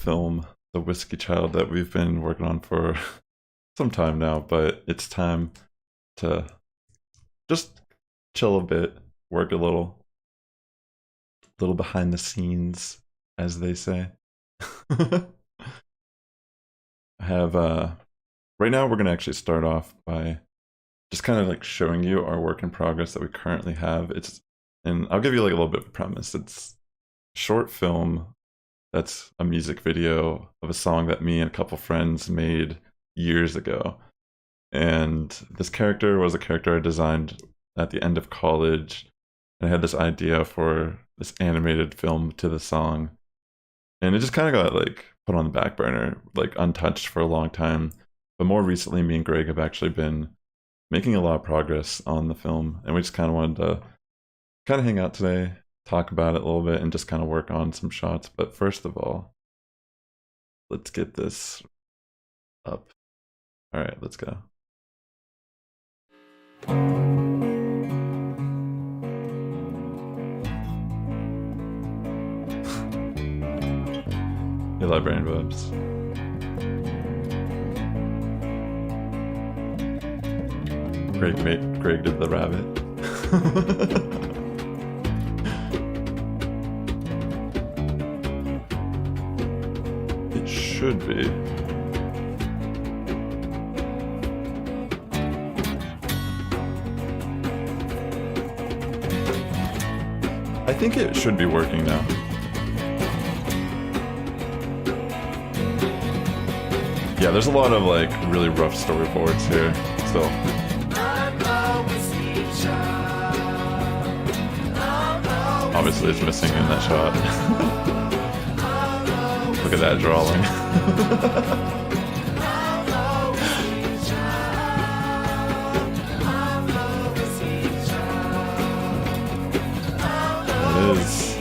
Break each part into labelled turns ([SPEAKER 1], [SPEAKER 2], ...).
[SPEAKER 1] film, The Whiskey Child, that we've been working on for some time now, but it's time to just chill a bit, work a little behind the scenes, as they say. I have right now we're gonna actually start off by just kind of like showing you our work in progress that we currently have. And I'll give you like a little bit of a premise. It's a short film that's a music video of a song that me and a couple friends made years ago. And this character was a character I designed at the end of college. And I had this idea for this animated film to the song. And it just kind of got like put on the back burner, like untouched for a long time. But more recently, me and Greg have actually been making a lot of progress on the film. And we just kind of wanted to kind of hang out today, talk about it a little bit, and just kind of work on some shots. But first of all, let's get this up. All right, let's go. Hey, librarian webs. Greg did the rabbit. It should be. I think it should be working now. Yeah, there's a lot of like really rough storyboards here still. Obviously it's missing in that shot. Look at that drawing. It is.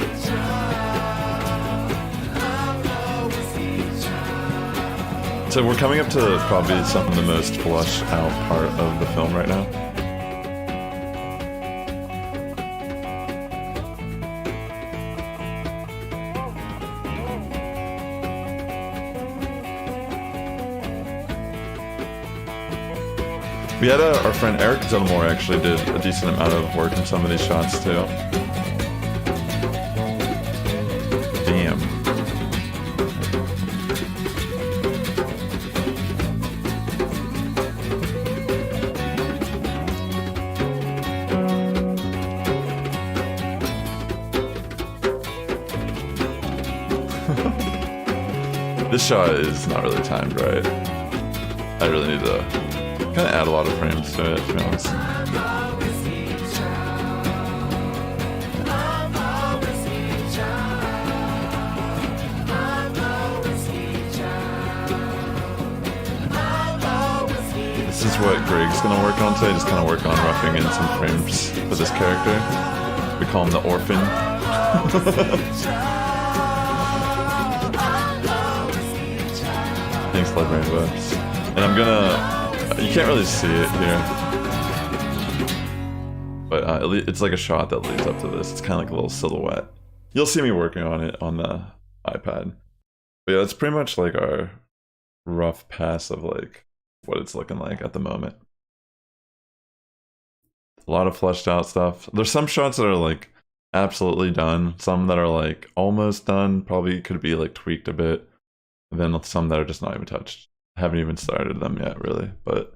[SPEAKER 1] So we're coming up to probably some of the most flushed out part of the film right now. We had our friend Eric Zellmore actually did a decent amount of work in some of these shots too. Damn. This shot is not really timed right. I really need to kind of add a lot of frames to it, to be honest. This is what Greg's gonna work on today, just kind of work on roughing in some frames for this character. We call him the orphan. Thanks, librarian webs. And I'm gonna, you can't really see it here, but it's like a shot that leads up to this. It's kind of like a little silhouette. You'll see me working on it on the iPad. But yeah, that's pretty much like our rough pass of like what it's looking like at the moment. A lot of fleshed out stuff. There's some shots that are like absolutely done. Some that are like almost done, probably could be like tweaked a bit. And then some that are just not even touched. Haven't even started them yet, really. But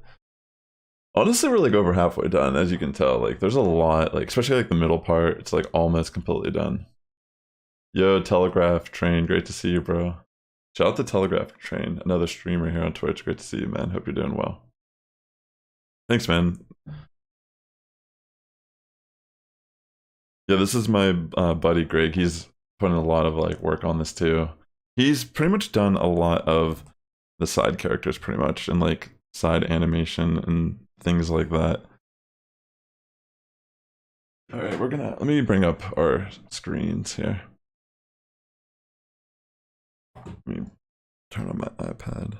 [SPEAKER 1] honestly, we're like over halfway done, as you can tell. Like, there's a lot, like especially like the middle part. It's like almost completely done. Yo, Telegraph Train, great to see you, bro. Shout out to Telegraph Train, another streamer here on Twitch. Great to see you, man. Hope you're doing well. Thanks, man. Yeah, this is my buddy Greg. He's putting a lot of like work on this too. He's pretty much done a lot of the side characters pretty much, and like side animation and things like that. All right, let me bring up our screens here. Let me turn on my iPad.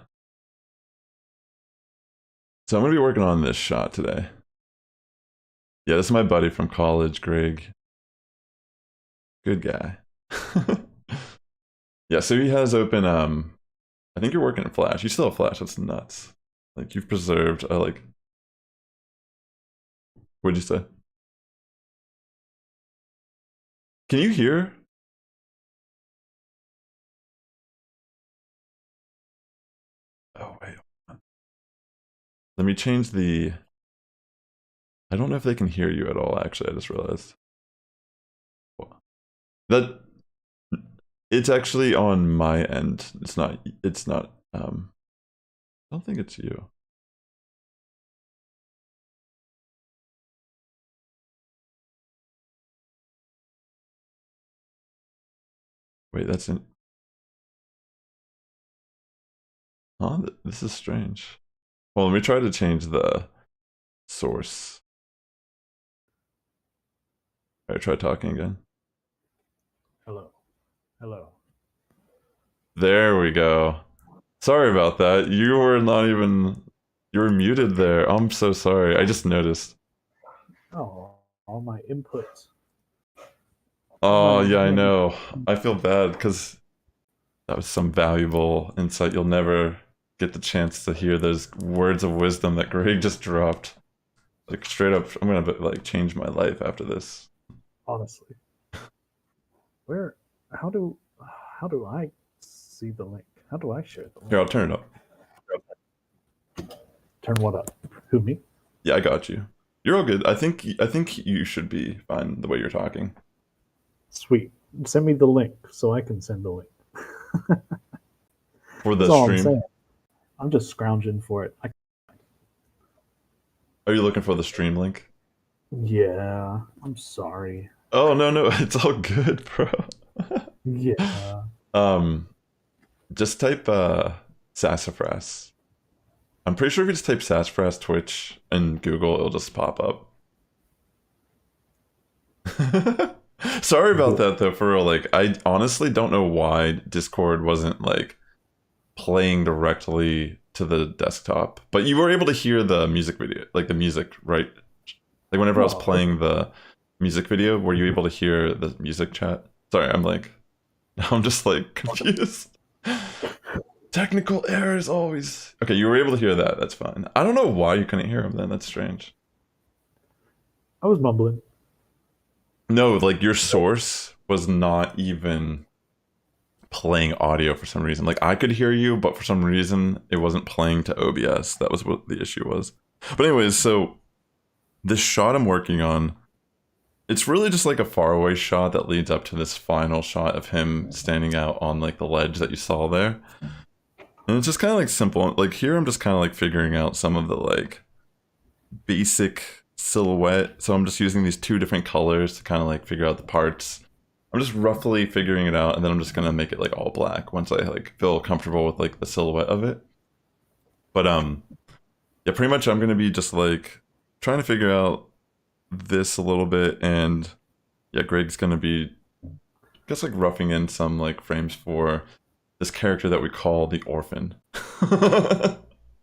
[SPEAKER 1] So I'm gonna be working on this shot today. Yeah, this is my buddy from college, Greg. Good guy. Yeah, so he has open I think you're working in Flash. You still have Flash, that's nuts. Like you've preserved like what'd you say? Can you hear? Oh wait. Let me change the I don't know if they can hear you at all, actually, I just realized. That it's actually on my end. It's not I don't think it's you. Wait, that's in huh? This is strange. Well, let me try to change the source. Alright, try talking again.
[SPEAKER 2] Hello. Hello.
[SPEAKER 1] There we go. Sorry about that. You were not even you were muted there. I'm so sorry. I just noticed.
[SPEAKER 2] Oh, all my inputs. All my
[SPEAKER 1] Oh yeah, I
[SPEAKER 2] inputs.
[SPEAKER 1] know. I feel bad because that was some valuable insight. You'll never get the chance to hear those words of wisdom that Greg just dropped. Like straight up, I'm gonna like change my life after this.
[SPEAKER 2] Honestly, where? How do? How do I see the link? How do I share the
[SPEAKER 1] Here,
[SPEAKER 2] link?
[SPEAKER 1] I'll turn it up.
[SPEAKER 2] Turn what up? Who me?
[SPEAKER 1] Yeah, I got you. You're all good. I think you should be fine the way you're talking.
[SPEAKER 2] Sweet. Send me the link so I can send the link.
[SPEAKER 1] For
[SPEAKER 2] That's
[SPEAKER 1] the
[SPEAKER 2] all I'm
[SPEAKER 1] stream,
[SPEAKER 2] saying. I'm just scrounging for it.
[SPEAKER 1] are you looking for the stream link?
[SPEAKER 2] Yeah. I'm sorry.
[SPEAKER 1] Oh no, no, it's all good, bro.
[SPEAKER 2] Yeah.
[SPEAKER 1] um, just type sassafras. I'm pretty sure if you just type sassafras Twitch in Google, it'll just pop up. Sorry about
[SPEAKER 2] Cool.
[SPEAKER 1] that though, for real. Like, I honestly don't know why Discord wasn't like playing directly to the desktop, but you were able to hear the music video, like the music, right? Like whenever I was
[SPEAKER 2] Oh, okay.
[SPEAKER 1] playing the music video, were you able to hear the music chat? Sorry, I'm like, I'm just like confused. Technical errors always. Okay, you were able to hear that. That's fine. I don't know why you couldn't hear him then. That's strange.
[SPEAKER 2] I was mumbling.
[SPEAKER 1] No, like your source was not even playing audio for some reason. Like I could hear you, but for some reason it wasn't playing to OBS. That was what the issue was. But anyways, so this shot I'm working on, it's really just like a faraway shot that leads up to this final shot of him standing out on like the ledge that you saw there. And it's just kind of like simple. Like here I'm just kind of like figuring out some of the like basic silhouette. So I'm just using these two different colors to kind of like figure out the parts. I'm just roughly figuring it out, and then I'm just gonna make it like all black once I like feel comfortable with like the silhouette of it. But yeah, pretty much I'm gonna be just like trying to figure out this a little bit, and yeah, Greg's gonna be, I guess, like roughing in some like frames for this character that we call the orphan.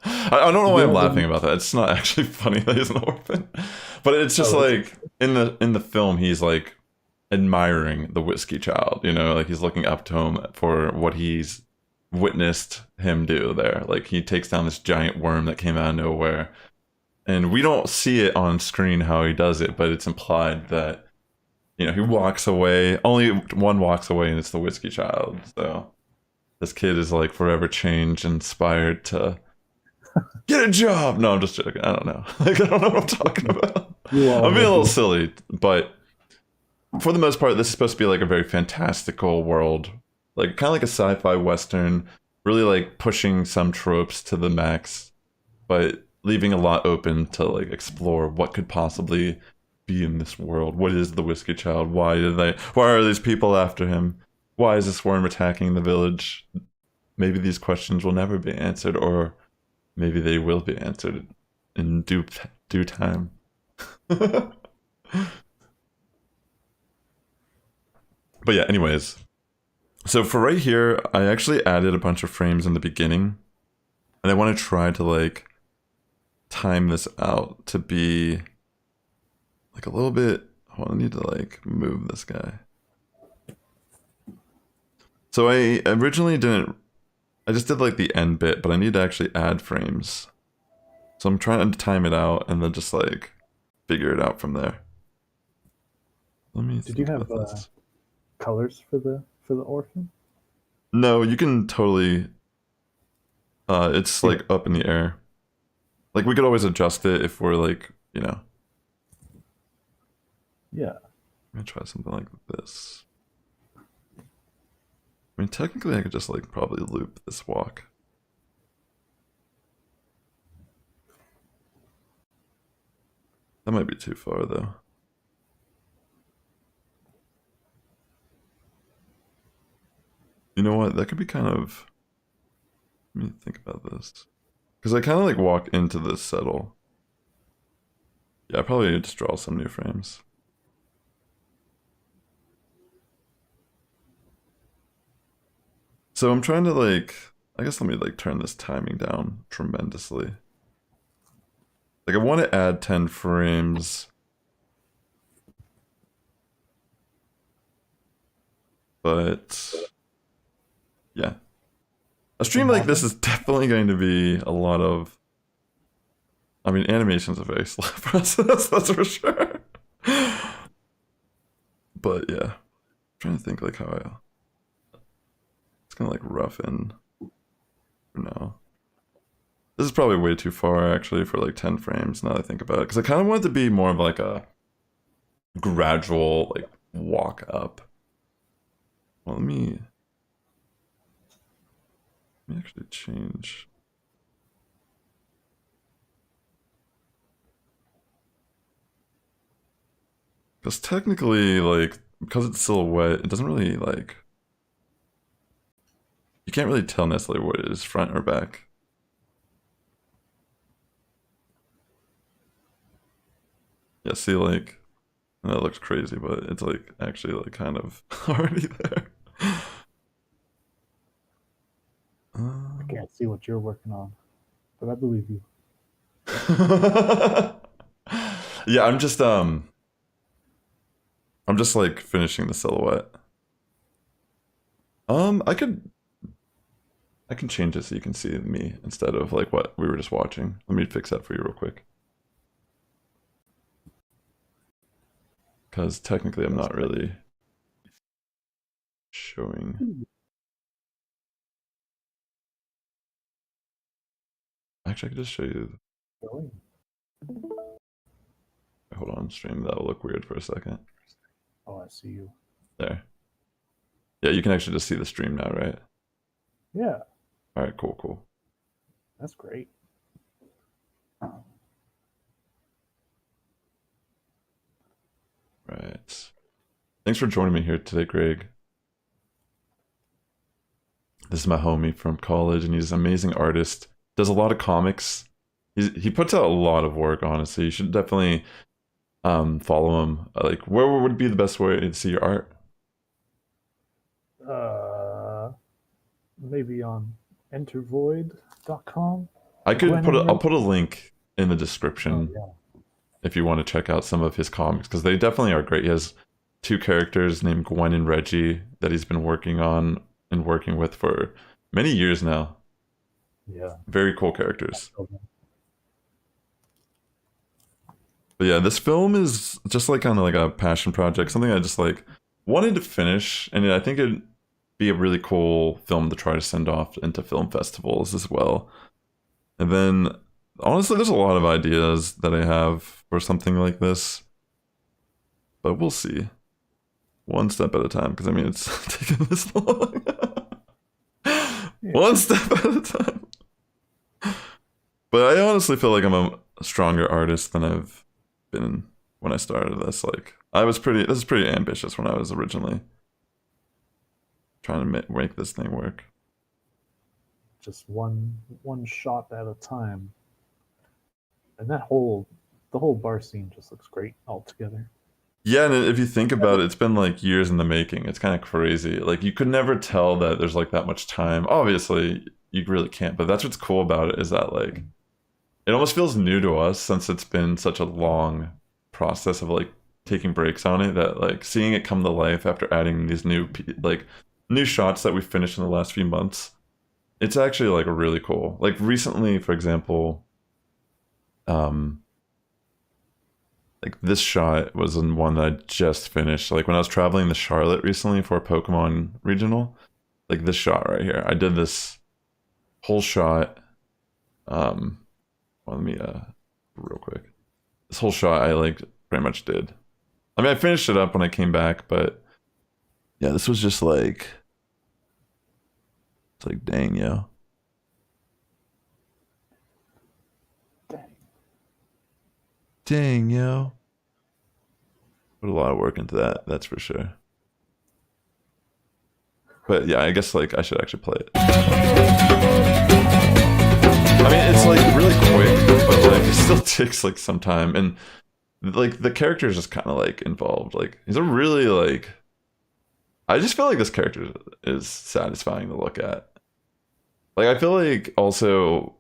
[SPEAKER 1] I don't know why
[SPEAKER 2] You
[SPEAKER 1] I'm
[SPEAKER 2] have
[SPEAKER 1] laughing
[SPEAKER 2] any?
[SPEAKER 1] about that. It's not actually funny that he's an orphan, but it's just
[SPEAKER 2] Oh, it's
[SPEAKER 1] like in the film he's like admiring the whiskey child. You know, like he's looking up to him for what he's witnessed him do there. Like he takes down this giant worm that came out of nowhere, and we don't see it on screen how he does it, but it's implied that he walks away. Only one walks away, and it's the whiskey child. So this kid is like forever changed, inspired to get a job. No, I'm just joking. I don't know. Like I don't know what I'm talking about.
[SPEAKER 2] you all
[SPEAKER 1] I'm being a
[SPEAKER 2] will
[SPEAKER 1] little
[SPEAKER 2] be.
[SPEAKER 1] silly, but for the most part, this is supposed to be like a very fantastical world, like kind of like a sci-fi western, really like pushing some tropes to the max, but leaving a lot open to like explore what could possibly be in this world. What is the whiskey child? Why are these people after him? Why is this worm attacking the village? Maybe these questions will never be answered, or maybe they will be answered in due time. But yeah, anyways. So for right here, I actually added a bunch of frames in the beginning, and I want to try to like time this out to be like a little bit. Hold on, I need to like move this guy. So I originally didn't. I just did like the end bit, but I need to actually add frames. So I'm trying to time it out and then just like figure it out from there. Let me
[SPEAKER 2] Did you
[SPEAKER 1] think
[SPEAKER 2] have
[SPEAKER 1] about this.
[SPEAKER 2] colors for the orphan?
[SPEAKER 1] No, you can totally. It's
[SPEAKER 2] Yeah,
[SPEAKER 1] like up in the air. Like we could always adjust it if we're like,
[SPEAKER 2] yeah.
[SPEAKER 1] I'm gonna try something like this. I mean, technically, I could just like probably loop this walk. That might be too far though. You know what? That could be kind of. Let me think about this. Because I kind of like walk into this settle. Yeah, I probably need to draw some new frames. So I'm trying to like. I guess let me like turn this timing down tremendously. Like I want to add 10 frames, but yeah. A
[SPEAKER 2] The
[SPEAKER 1] stream like this
[SPEAKER 2] model.
[SPEAKER 1] is definitely going to be a lot of. I mean, animation's a very slow process, that's for sure. But yeah, I'm trying to think like how I. It's gonna like rough in for now. This is probably way too far actually for like 10 frames now that I think about it. Because I kind of want it to be more of like a gradual like walk up. Well, let me actually change. Because technically, like, because it's silhouette, it doesn't really like. You can't really tell necessarily what it is, front or back. Yeah, see, like, that looks crazy, but it's like actually like kind of already there.
[SPEAKER 2] I
[SPEAKER 1] Um,
[SPEAKER 2] can't see what you're working on, but I believe you.
[SPEAKER 1] yeah, I'm just like finishing the silhouette. I can change it so you can see me instead of like what we were just watching. Let me fix that for you real quick. Because technically I'm
[SPEAKER 2] That's
[SPEAKER 1] not
[SPEAKER 2] great.
[SPEAKER 1] really showing. Actually, I could just show you.
[SPEAKER 2] Really?
[SPEAKER 1] Hold on, stream. That will look weird for a second.
[SPEAKER 2] Oh, I see you.
[SPEAKER 1] There. Yeah, you can actually just see the stream now, right?
[SPEAKER 2] Yeah,
[SPEAKER 1] All right, cool, cool.
[SPEAKER 2] that's great.
[SPEAKER 1] Right. Thanks for joining me here today, Greg. This is my homie from college, and he's an amazing artist. Does a lot of comics. He puts out a lot of work, honestly. You should definitely follow him. Like, where would be the best way to see your art?
[SPEAKER 2] Uh, Maybe on entervoid.com.
[SPEAKER 1] I could
[SPEAKER 2] Gwen
[SPEAKER 1] put
[SPEAKER 2] and
[SPEAKER 1] I'll
[SPEAKER 2] Ray.
[SPEAKER 1] put a link in the
[SPEAKER 2] Oh
[SPEAKER 1] description
[SPEAKER 2] yeah,
[SPEAKER 1] if you want to check out some of his comics because they definitely are great. He has two characters named Gwen and Reggie that he's been working on and working with for many years now.
[SPEAKER 2] yeah.
[SPEAKER 1] Very cool characters. But yeah, this film is just like kind of like a passion project, something I just like wanted to finish, and I think it'd be a really cool film to try to send off into film festivals as well. And then honestly, there's a lot of ideas that I have for something like this, but we'll see. One step at a time, because I mean, it's taking this long.
[SPEAKER 2] Yeah,
[SPEAKER 1] One step at a time. But I honestly feel like I'm a stronger artist than I've been when I started this. Like, this is pretty ambitious when I was originally trying to make this thing work.
[SPEAKER 2] just one shot at a time, and the whole bar scene just looks great altogether.
[SPEAKER 1] Yeah, and if you think about it, it's been like years in the making. It's kind of crazy. Like, you could never tell that there's like that much time. Obviously, you really can't, but that's what's cool about it is that like it almost feels new to us since it's been such a long process of like taking breaks on it that like seeing it come to life after adding these new like new shots that we finished in the last few months. It's actually like really cool. Like recently, for example, um, like this shot was in one that I just finished. Like when I was traveling to Charlotte recently for a Pokemon regional, like this shot right here. I did this whole shot. Um, well, let me real quick. This whole shot I like pretty much did. I mean, I finished it up when I came back, but yeah, this was just like it's like dang, yo,
[SPEAKER 2] Dang.
[SPEAKER 1] dang, yo. Put a lot of work into that. That's for sure. But yeah, I guess like I should actually play it. I mean, it's like really quick, but like it still takes like some time, and like the character is just kind of like involved. Like he's a really like. I just feel like this character is satisfying to look at. Like I feel like also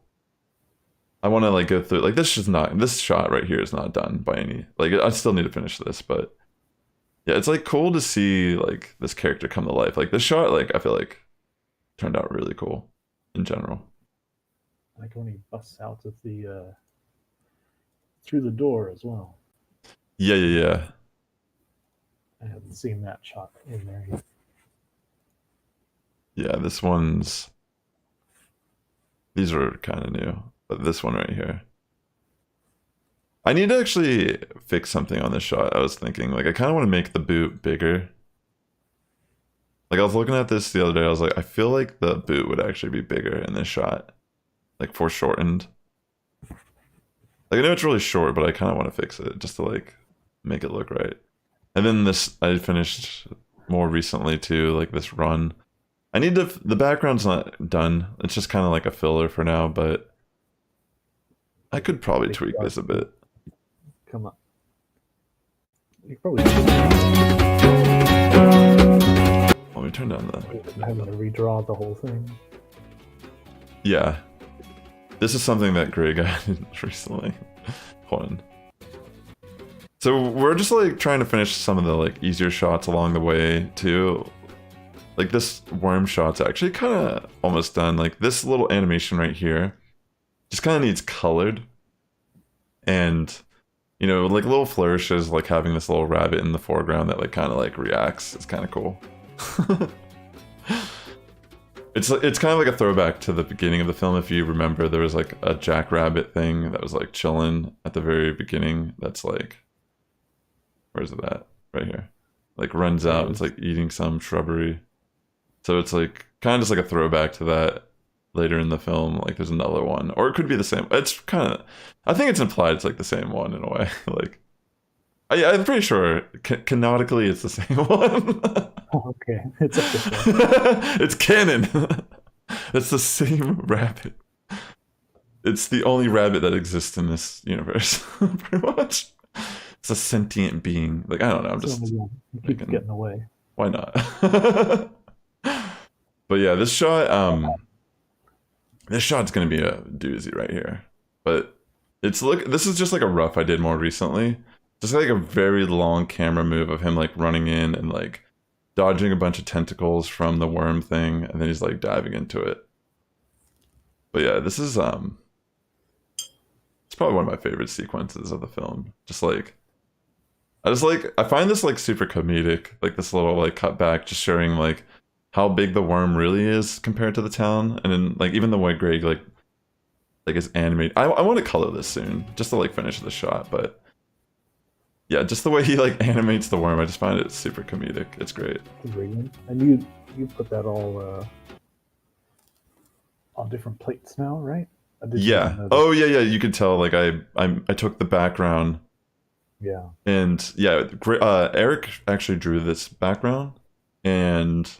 [SPEAKER 1] I want to like go through like this shot right here is not done by any like I still need to finish this, but yeah, it's like cool to see like this character come to life. Like this shot, like I feel like turned out really cool in general.
[SPEAKER 2] Like when he busts out of the through the door as well.
[SPEAKER 1] Yeah, yeah, yeah.
[SPEAKER 2] I haven't seen that shot in there yet.
[SPEAKER 1] Yeah, this one's these are kind of new, but this one right here. I need to actually fix something on this shot. I was thinking like I kind of want to make the boot bigger. Like I was looking at this the other day, I was like, I feel like the boot would actually be bigger in this shot, like foreshortened. Like I know it's really short, but I kind of want to fix it just to like make it look right. And then this I finished more recently too, like this run. I need to. The background's not done. It's just kind of like a filler for now, but I could probably tweak this a bit.
[SPEAKER 2] Come on. You probably
[SPEAKER 1] Let me turn down the.
[SPEAKER 2] having to redraw the whole thing.
[SPEAKER 1] Yeah, this is something that Greg added recently. Hold on. So we're just like trying to finish some of the like easier shots along the way too. Like this worm shot's actually kind of almost done. Like this little animation right here just kind of needs colored. And, you know, like little flourishes, like having this little rabbit in the foreground that like kind of like reacts. It's kind of cool. It's kind of like a throwback to the beginning of the film. If you remember, there was like a jackrabbit thing that was like chilling at the very beginning. That's like, where's it at? Right here. Like runs out. It's like eating some shrubbery. So it's like kind of just like a throwback to that later in the film. Like there's another one, or it could be the same. It's kind of, I think it's implied it's like the same one in a way. Like, I'm pretty sure canonically it's the same one.
[SPEAKER 2] Oh, okay, it's official.
[SPEAKER 1] It's canon. It's the same rabbit. It's the only rabbit that exists in this universe, pretty much. It's a sentient being. Like I don't know. I'm just
[SPEAKER 2] keep getting away.
[SPEAKER 1] Why not? But yeah, this shot's gonna be a doozy right here. But this is just like a rough I did more recently. Just like a very long camera move of him like running in and like dodging a bunch of tentacles from the worm thing, and then he's like diving into it. But yeah, this is it's probably one of my favorite sequences of the film. Just like I find this like super comedic, like this little like cutback just showing like how big the worm really is compared to the town, and then like even the way Greg like is animated. I want to color this soon just to like finish the shot, but yeah, just the way he like animates the worm, I just find it super comedic. It's great.
[SPEAKER 2] And you put that all on different plates now, right?
[SPEAKER 1] Yeah. Oh yeah, yeah. You could tell like I took the background.
[SPEAKER 2] Yeah.
[SPEAKER 1] And yeah, Eric actually drew this background, and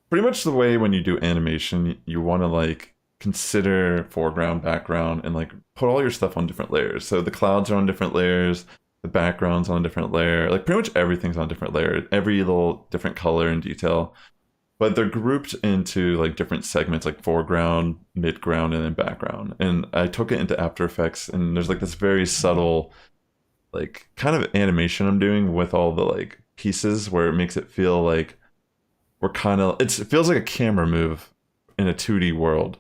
[SPEAKER 1] pretty much the way when you do animation, you want to like consider foreground, background, and like put all your stuff on different layers. So the clouds are on different layers, the background's on a different layer, like pretty much everything's on a different layer, every little different color and detail. But they're grouped into like different segments, like foreground, midground, and then background. And I took it into After Effects, and there's like this very subtle like kind of animation I'm doing with all the like pieces where it makes it feel like we're kind of it feels like a camera move in a 2D world.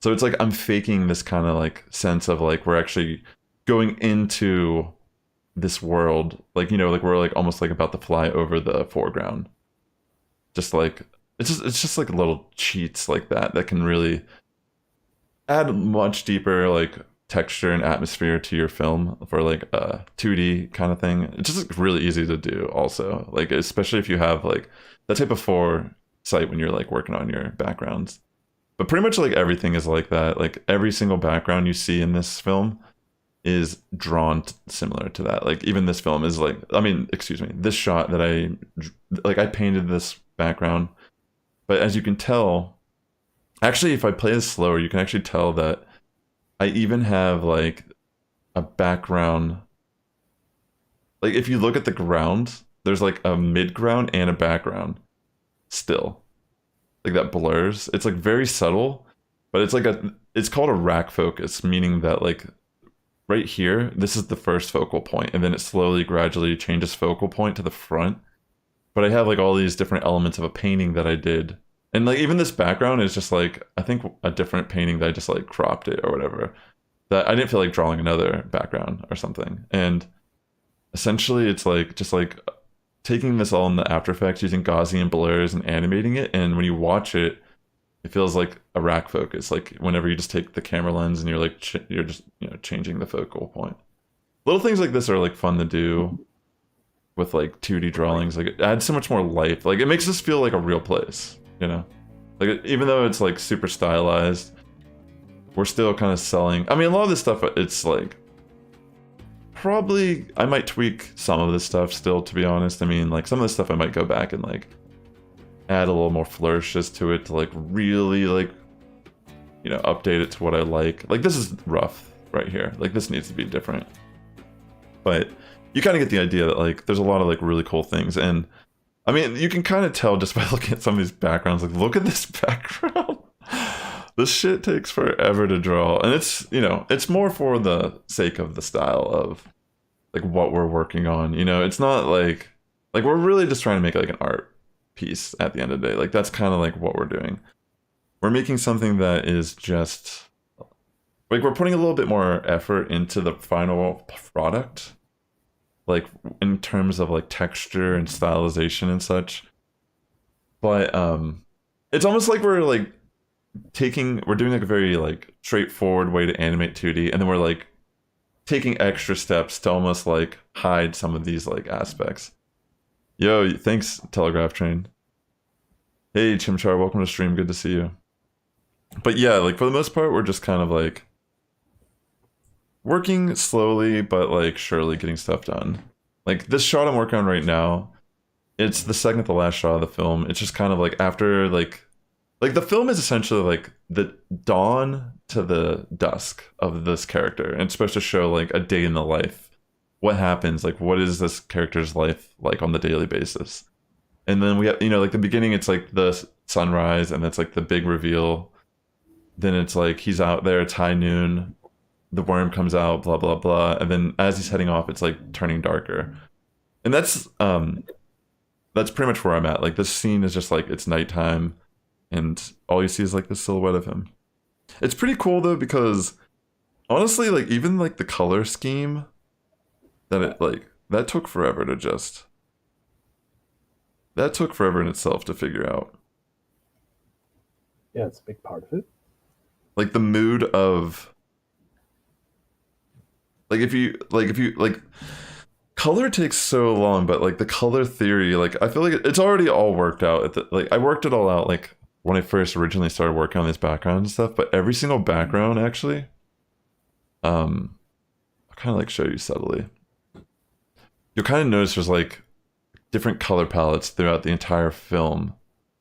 [SPEAKER 1] So it's like I'm faking this kind of like sense of like we're actually going into this world, like like we're like almost like about to fly over the foreground. Just like it's just like little cheats like that can really add much deeper like texture and atmosphere to your film for like a 2D kind of thing. It's just like, really easy to do also. Like especially if you have like that type of foresight when you're like working on your backgrounds. But pretty much like everything is like that. Like every single background you see in this film is drawn similar to that. Like even this film is like I mean, excuse me, this shot that I painted this background, but as you can tell, actually if I play this slower, you can actually tell that I even have like a background. Like if you look at the ground, there's like a mid ground and a background still. Like that blurs. It's like very subtle, but it's called a rack focus, meaning that like right here, this is the first focal point, and then it slowly, gradually changes focal point to the front. But I have like all these different elements of a painting that I did. And like even this background is just like I think a different painting that I just like cropped it or whatever. That I didn't feel like drawing another background or something. And essentially it's like just like taking this all in the After Effects using Gaussian blurs and animating it, and when you watch it, it feels like a rack focus. Like whenever you just take the camera lens and you're like you're just changing the focal point. Little things like this are like fun to do with like 2D drawings. Like it adds so much more life. Like it makes this feel like a real place. Like even though it's like super stylized, we're still kind of selling. I mean, a lot of this stuff, it's like probably I might tweak some of this stuff still, to be honest. I mean, like some of this stuff I might go back and like add a little more flourishes to it to like really like update it to what I like. Like this is rough right here. Like this needs to be different. But you kind of get the idea that like there's a lot of like really cool things. And I mean, you can kind of tell just by looking at some of these backgrounds. Like look at this background. This shit takes forever to draw, and it's more for the sake of the style of like what we're working on. It's not like we're really just trying to make like an art piece at the end of the day. Like that's kind of like what we're doing. We're making something that is just like we're putting a little bit more effort into the final product, like in terms of like texture and stylization and such. But it's almost like we're doing like a very like straightforward way to animate 2D, and then we're like taking extra steps to almost like hide some of these like aspects. Yo, thanks Telegraph Train. Hey Chimchar, welcome to stream, good to see you. But yeah, like for the most part we're just kind of like working slowly but like surely getting stuff done. Like this shot I'm working on right now, it's the second to last shot of the film. It's just kind of like after like the film is essentially like the dawn to the dusk of this character, and it's supposed to show like a day in the life. What happens? Like what is this character's life like on the daily basis? And then we have like the beginning, it's like the sunrise, and that's like the big reveal. Then it's like he's out there, it's high noon, the worm comes out, blah blah blah, and then as he's heading off, it's like turning darker. And that's pretty much where I'm at. Like this scene is just like it's nighttime, and all you see is like the silhouette of him. It's pretty cool though, because honestly, like even like the color scheme that took forever in itself to figure out.
[SPEAKER 2] Yeah, it's a big part of it.
[SPEAKER 1] Like the mood of if you like color takes so long, but like the color theory, like I feel like it's already all worked out like I worked it all out like when I first originally started working on this background and stuff. But every single background actually I'll kind of like show you subtly. You'll kind of notice there's like different color palettes throughout the entire film,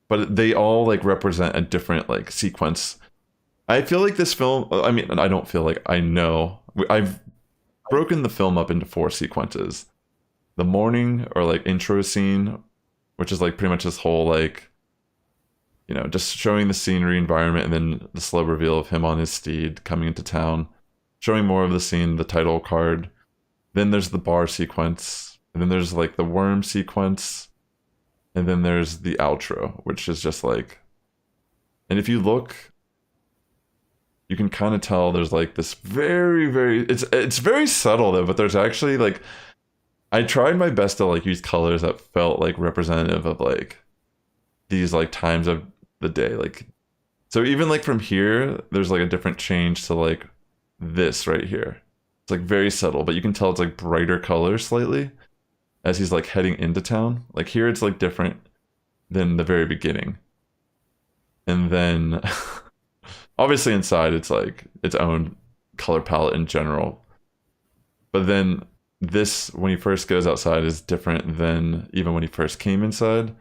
[SPEAKER 1] but they all like represent a different like sequence. I feel like this film, I mean, I don't feel like, I know I've broken the film up into 4 sequences. The morning or like intro scene, which is like pretty much this whole like just showing the scenery, environment, and then the slow reveal of him on his steed coming into town, showing more of the scene, the title card. Then there's the bar sequence, and then there's like the worm sequence, And then there's the outro, which is just like, and if you look, you can kind of tell there's like this very it's very subtle though, but there's actually like I tried my best to like use colors that felt like representative of like these like times of the day. Like so even like from here, there's like a different change to like this right here. It's like very subtle, but you can tell it's like brighter colors slightly as he's like heading into town. Like here it's like different than the very beginning. And then obviously inside it's like its own color palette in general. But then this when he first goes outside is different than even when he first came inside.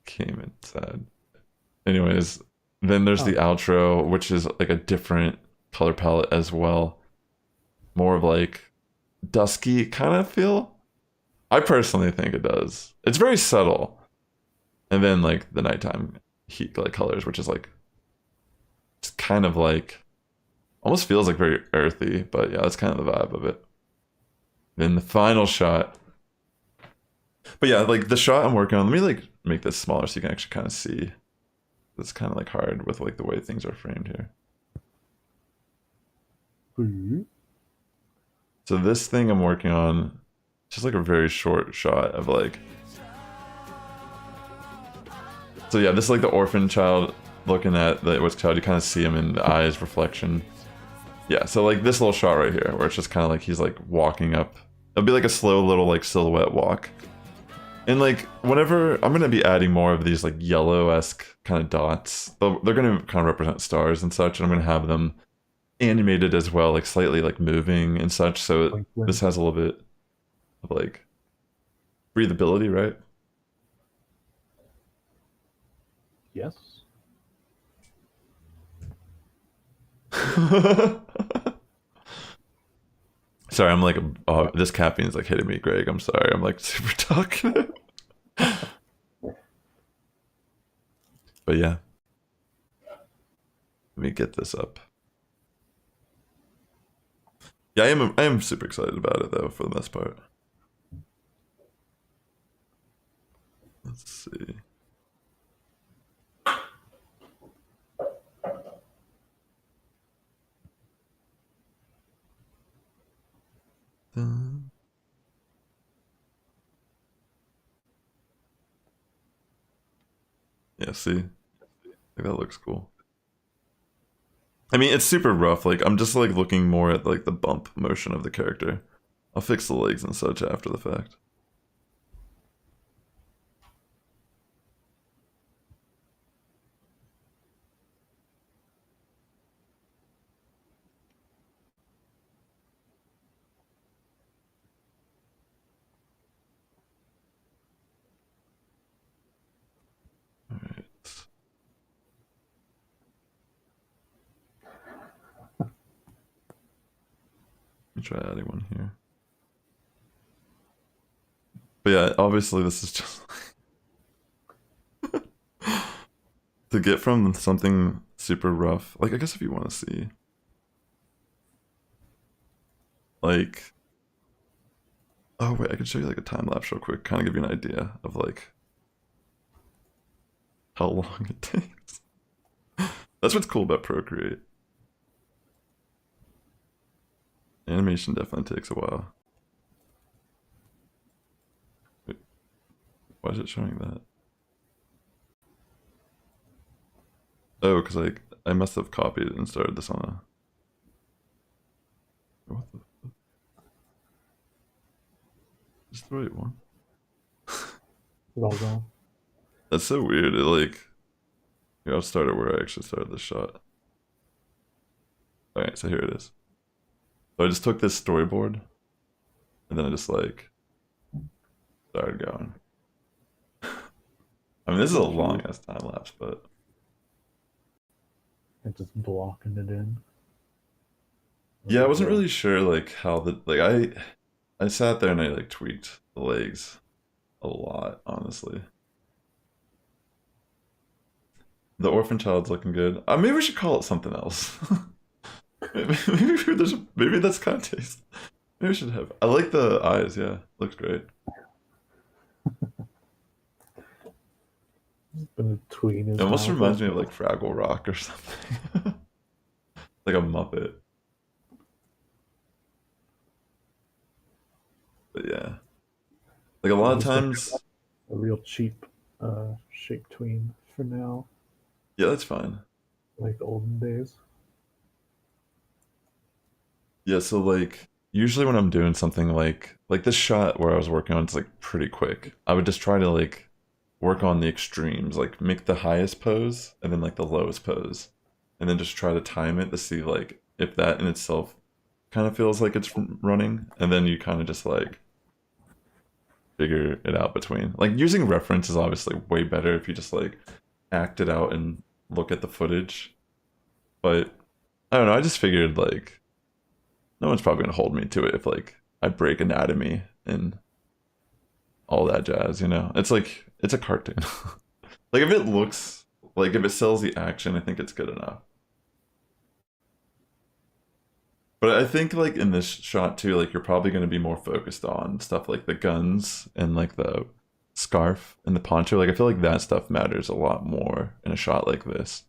[SPEAKER 1] Came inside. Anyways, then there's the
[SPEAKER 2] Oh,
[SPEAKER 1] outro, which is like a different color palette as well. More of like dusky kind of feel. I personally think it does. It's very subtle. And then like the nighttime heat like colors, which is like it's kind of like almost feels like very earthy, but yeah, that's kind of the vibe of it. Then the final shot. But yeah, like the shot I'm working on, let me like make this smaller so you can actually kind of see. It's kind of like hard with like the way things are framed here.
[SPEAKER 2] hmm.
[SPEAKER 1] So this thing I'm working on, just like a very short shot of like. So yeah, this is like the orphan child looking at the what's child. You kind of see him in the eyes reflection. Yeah, so like this little shot right here, where it's just kind of like he's like walking up. It'll be like a slow little like silhouette walk. And like whenever I'm gonna be adding more of these like yellow-esque kind of dots, they're gonna kind of represent stars and such, and I'm gonna have them animated as well, like slightly like moving and such. So
[SPEAKER 2] Blink, blink.
[SPEAKER 1] this has a little bit of like breathability, right?
[SPEAKER 2] Yes.
[SPEAKER 1] Sorry, I'm like, oh,
[SPEAKER 2] What?
[SPEAKER 1] this caffeine is like hitting me, Greg. I'm sorry. I'm like super talkative. But yeah, let me get this up. Yeah, I am super excited about it though, for the most part. Let's see. Dun. Yeah, see, like that looks cool. I mean, it's super rough. Like I'm just like looking more at like the bump motion of the character. I'll fix the legs and such after the fact. All right, let me try adding one here. But yeah, obviously this is just to get from something super rough. Like I guess if you want to see like oh wait, I could show you like a time lapse real quick, kind of give you an idea of like how long it takes. That's what's cool about Procreate. Animation definitely takes a while. Wait, why is it showing that? Oh, because like I must have copied and started this on a. What the? Is the right one?
[SPEAKER 2] It all gone.
[SPEAKER 1] That's so weird. It like. Here, I'll start it where I actually started the shot. All right, so here it is. So I just took this storyboard, and then I just like started going. I mean, this is a
[SPEAKER 2] Did
[SPEAKER 1] long
[SPEAKER 2] you
[SPEAKER 1] ass time lapse, but
[SPEAKER 2] and just blocking it in?
[SPEAKER 1] yeah, I wasn't
[SPEAKER 2] Yeah.
[SPEAKER 1] really sure like how the like I sat there and I like tweaked the legs a lot, honestly. The orphan child's looking good. Maybe we should call it something else. Maybe that's kind of taste. Maybe we should have. I like the eyes. Yeah, looks great.
[SPEAKER 2] The tween
[SPEAKER 1] It
[SPEAKER 2] his
[SPEAKER 1] almost
[SPEAKER 2] mouth
[SPEAKER 1] reminds
[SPEAKER 2] as
[SPEAKER 1] me of like
[SPEAKER 2] well.
[SPEAKER 1] Fraggle Rock or something. Like a Muppet. But yeah. Like a lot
[SPEAKER 2] I'm
[SPEAKER 1] of
[SPEAKER 2] just gonna
[SPEAKER 1] times,
[SPEAKER 2] a real cheap shape tween for now,
[SPEAKER 1] yeah, that's fine.
[SPEAKER 2] like the olden days.
[SPEAKER 1] Yeah, so like usually when I'm doing something like this shot where I was working on, it's like pretty quick. I would just try to like work on the extremes, like make the highest pose and then like the lowest pose, and then just try to time it to see like if that in itself kind of feels like it's running, and then you kind of just like figure it out between. Like using reference is obviously way better if you just like act it out and look at the footage. But I don't know, I just figured like no one's probably gonna hold me to it if like I break anatomy and all that jazz, you know? It's like it's a cartoon. Like if it looks like if it sells the action, I think it's good enough. But I think like in this shot too, like you're probably gonna be more focused on stuff like the guns and like the scarf and the poncho. Like I feel like that stuff matters a lot more in a shot like this.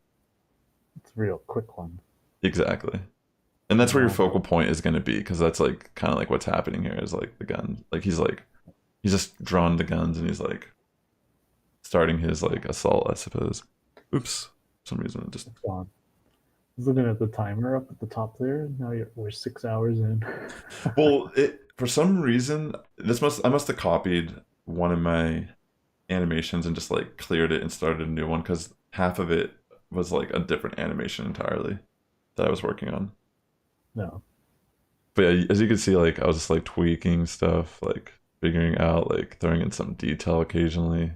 [SPEAKER 2] It's a real quick one.
[SPEAKER 1] Exactly. And that's
[SPEAKER 2] And
[SPEAKER 1] where your
[SPEAKER 2] all the
[SPEAKER 1] focal point is gonna be, because that's like kind of like what's happening here is like the gun. Like he's just drawn the guns and he's like starting his like assault, I suppose. Oops. For some reason it just
[SPEAKER 2] it's gone. I was looking at the timer up at the top there. Now we're 6 hours in.
[SPEAKER 1] well, it for some reason this must I must have copied one of my animations and just like cleared it and started a new one because half of it was like a different animation entirely that I was working on.
[SPEAKER 2] No,
[SPEAKER 1] But yeah, as you can see, like I was just like tweaking stuff, like figuring out, like throwing in some detail occasionally.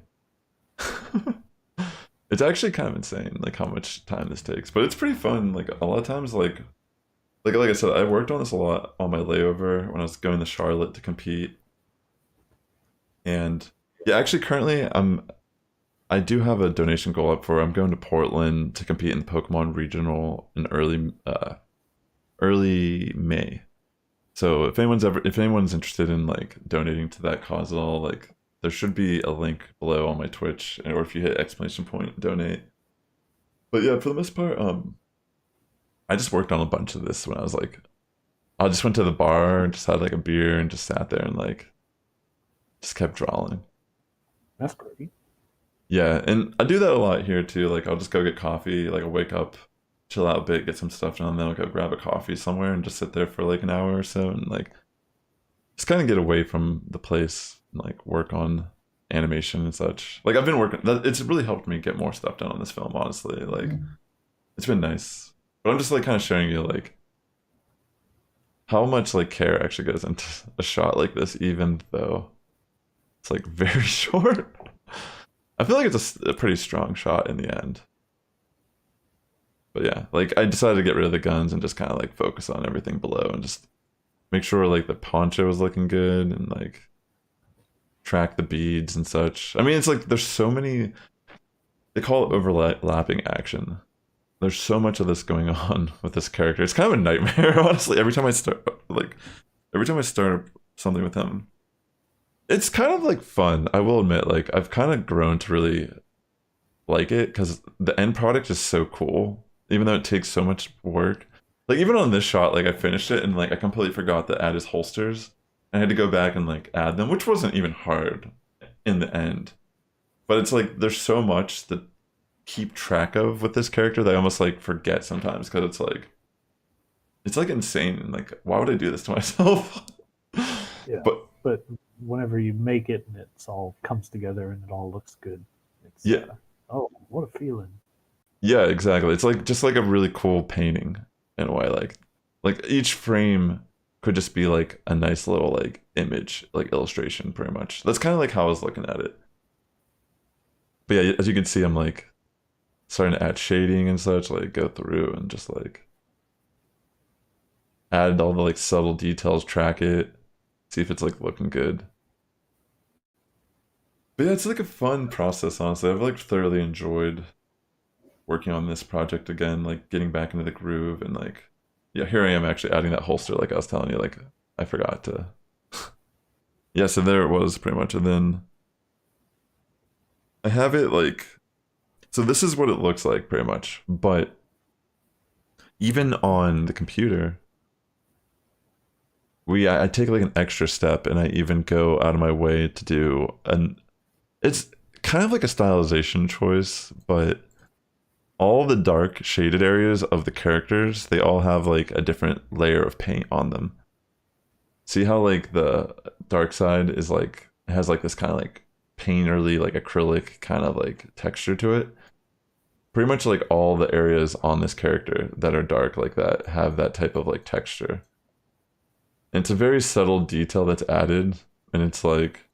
[SPEAKER 1] It's actually kind of insane, like how much time this takes, but it's pretty fun. Like a lot of times, like I said, I worked on this a lot on my layover when I was going to Charlotte to compete, and yeah, actually currently I do have a donation goal up for. I'm going to Portland to compete in the Pokemon Regional in early May. So if anyone's interested in like donating to that cause at all, like there should be a link below on my Twitch, or if you hit exclamation point donate. But yeah, for the most part, I just worked on a bunch of this when I was like, I just went to the bar and just had like a beer and just sat there and like just kept drawing.
[SPEAKER 2] that's great.
[SPEAKER 1] Yeah, and I do that a lot here too. Like I'll just go get coffee, like I'll wake up, chill out a bit, get some stuff done, then I'll go grab a coffee somewhere and just sit there for like an hour or so and like just kind of get away from the place and like work on animation and such. Like I've been working it's really helped me get more stuff done on this film, honestly. Like it's been nice. But I'm just like kind of showing you like how much like care actually goes into a shot like this, even though it's like very short. I feel like it's a pretty strong shot in the end. But yeah, like I decided to get rid of the guns and just kind of like focus on everything below and just make sure like the poncho was looking good and like track the beads and such. I mean, it's like there's so many, they call it overlapping action. There's so much of this going on with this character. It's kind of a nightmare, honestly. Every time I start something with him, it's kind of like fun. I will admit, like I've kind of grown to really like it because the end product is so cool, even though it takes so much work. Like even on this shot, like I finished it and like I completely forgot to add his holsters. I had to go back and like add them, which wasn't even hard in the end. But it's like there's so much to keep track of with this character that I almost like forget sometimes because it's like insane. Like why would I do this to myself?
[SPEAKER 2] Yeah,
[SPEAKER 1] But
[SPEAKER 2] but whenever you make it and it's all comes together and it all looks good, it's
[SPEAKER 1] yeah,
[SPEAKER 2] oh, what a feeling.
[SPEAKER 1] yeah, exactly. It's like just like a really cool painting in a way. Like each frame could just be like a nice little like image, like illustration, pretty much. That's kind of like how I was looking at it. But yeah, as you can see, I'm like starting to add shading and such, like go through and just like add all the like subtle details, track it, see if it's like looking good. But yeah, it's like a fun process, honestly. I've like thoroughly enjoyed working on this project again, like getting back into the groove and like yeah, here I am actually adding that holster like I was telling you, like I forgot to yeah, so there it was pretty much. And then I have it like So this is what it looks like pretty much. But even on the computer, I take like an extra step, and I even go out of my way to do an. It's kind of like a stylization choice, but all the dark shaded areas of the characters, they all have like a different layer of paint on them. See how like the dark side is like has like this kind of like painterly like acrylic kind of like texture to it. Pretty much like all the areas on this character that are dark like that have that type of like texture. And it's a very subtle detail that's added, and it's like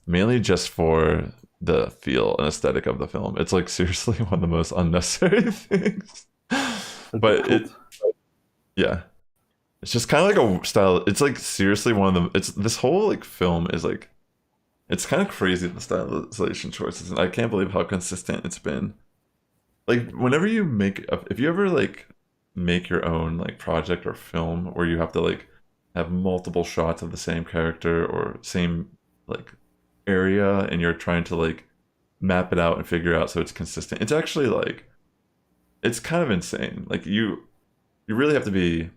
[SPEAKER 1] mainly just for the feel and aesthetic of the film. It's like seriously one of the most unnecessary things.
[SPEAKER 2] So
[SPEAKER 1] But it,
[SPEAKER 2] difficult.
[SPEAKER 1] yeah, it's just kind of like a style. It's like seriously one of the. It's this whole like film is like it's kind of crazy the stylization choices, and I can't believe how consistent it's been. Like whenever you if you ever like make your own like project or film where you have to like have multiple shots of the same character or same like area, and you're trying to like map it out and figure out so it's consistent, it's actually like it's kind of insane. Like you really have to be.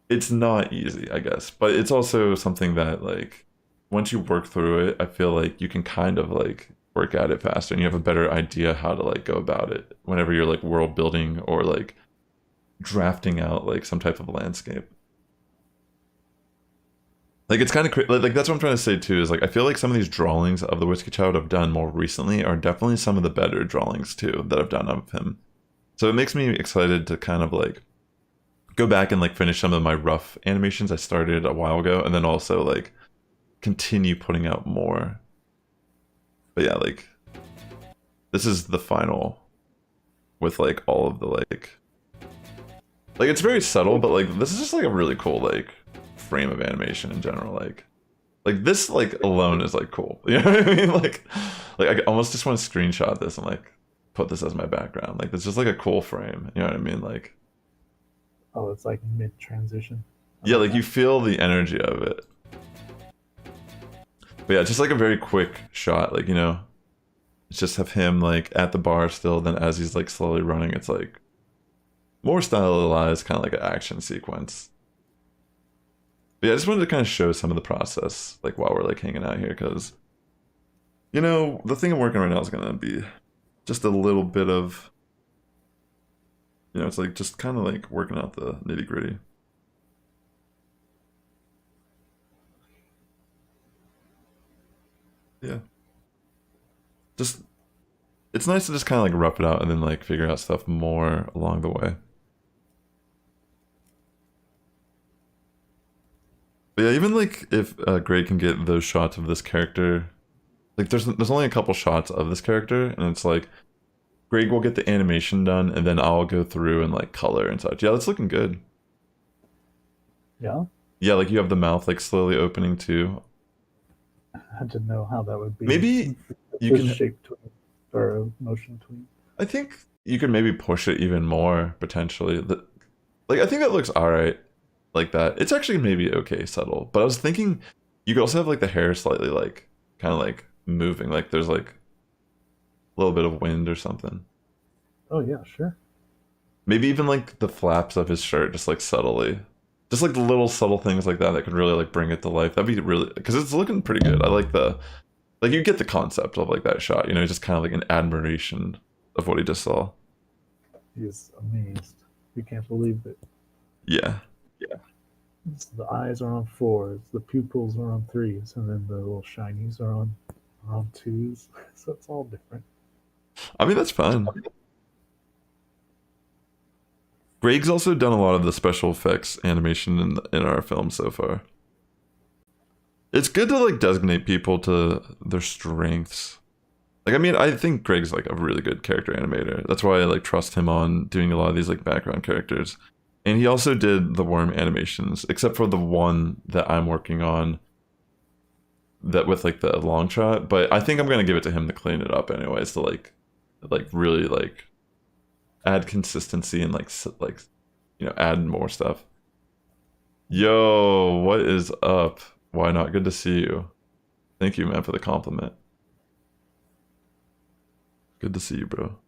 [SPEAKER 1] It's not easy, I guess, but it's also something that like once you work through it, I feel like you can kind of like work at it faster, and you have a better idea how to like go about it whenever you're like world building or like drafting out like some type of landscape. Like it's kind of like that's what I'm trying to say too, is like I feel like some of these drawings of the Whiskey Child I've done more recently are definitely some of the better drawings too that I've done of him. So it makes me excited to kind of like go back and like finish some of my rough animations I started a while ago, and then also like continue putting out more. But yeah, like this is the final with like all of the like it's very subtle, but like this is just like a really cool like frame of animation in general. Like this like alone is like cool. You know what I mean? Like I almost just want to screenshot this and like put this as my background. Like it's just like a cool frame. You know what I mean? Like
[SPEAKER 2] Oh, it's like mid transition. I
[SPEAKER 1] yeah,
[SPEAKER 2] like
[SPEAKER 1] like
[SPEAKER 2] that.
[SPEAKER 1] you feel the energy of it. But yeah, just like a very quick shot. Like it's just have him like at the bar still. Then as he's like slowly running, it's like more stylized, kind of like an action sequence. But yeah, I just wanted to kind of show some of the process, like while we're like hanging out here, because the thing I'm working right now is gonna be just a little bit of, it's like just kind of like working out the nitty gritty. Yeah, just it's nice to just kind of like rough it out and then like figure out stuff more along the way. But yeah, even like if Greg can get those shots of this character, like there's only a couple shots of this character, and it's like Greg will get the animation done, and then I'll go through and like color and such. Yeah, that's looking good.
[SPEAKER 2] Yeah,
[SPEAKER 1] Yeah, like you have the mouth like slowly opening too.
[SPEAKER 2] I didn't know how that would be.
[SPEAKER 1] Maybe you
[SPEAKER 2] This
[SPEAKER 1] can.
[SPEAKER 2] shape tweak or a motion tweak.
[SPEAKER 1] I think you could maybe push it even more potentially. Like I think that looks all right like that. It's actually maybe okay subtle, but I was thinking you could also have like the hair slightly like kind of like moving, like there's like a little bit of wind or something.
[SPEAKER 2] Oh yeah, sure.
[SPEAKER 1] Maybe even like the flaps of his shirt, just like subtly, just like the little subtle things like that that could really like bring it to life. That'd be really because it's looking pretty good. I like the like you get the concept of like that shot. Just kind of like an admiration of what he just saw.
[SPEAKER 2] He's amazed. He can't believe it.
[SPEAKER 1] Yeah.
[SPEAKER 2] The eyes are on fours, the pupils are on threes, and then the little shinies are on twos. So it's all different.
[SPEAKER 1] I mean that's fine. Greg's also done a lot of the special effects animation in our film so far. It's good to like designate people to their strengths. Like I mean, I think Greg's like a really good character animator. That's why I like trust him on doing a lot of these like background characters. And he also did the worm animations, except for the one that I'm working on that with like the long shot. But I think I'm gonna give it to him to clean it up anyways, to like really like add consistency and like add more stuff. Yo, what is up? Why not? Good to see you. Thank you, man, for the compliment. Good to see you, bro.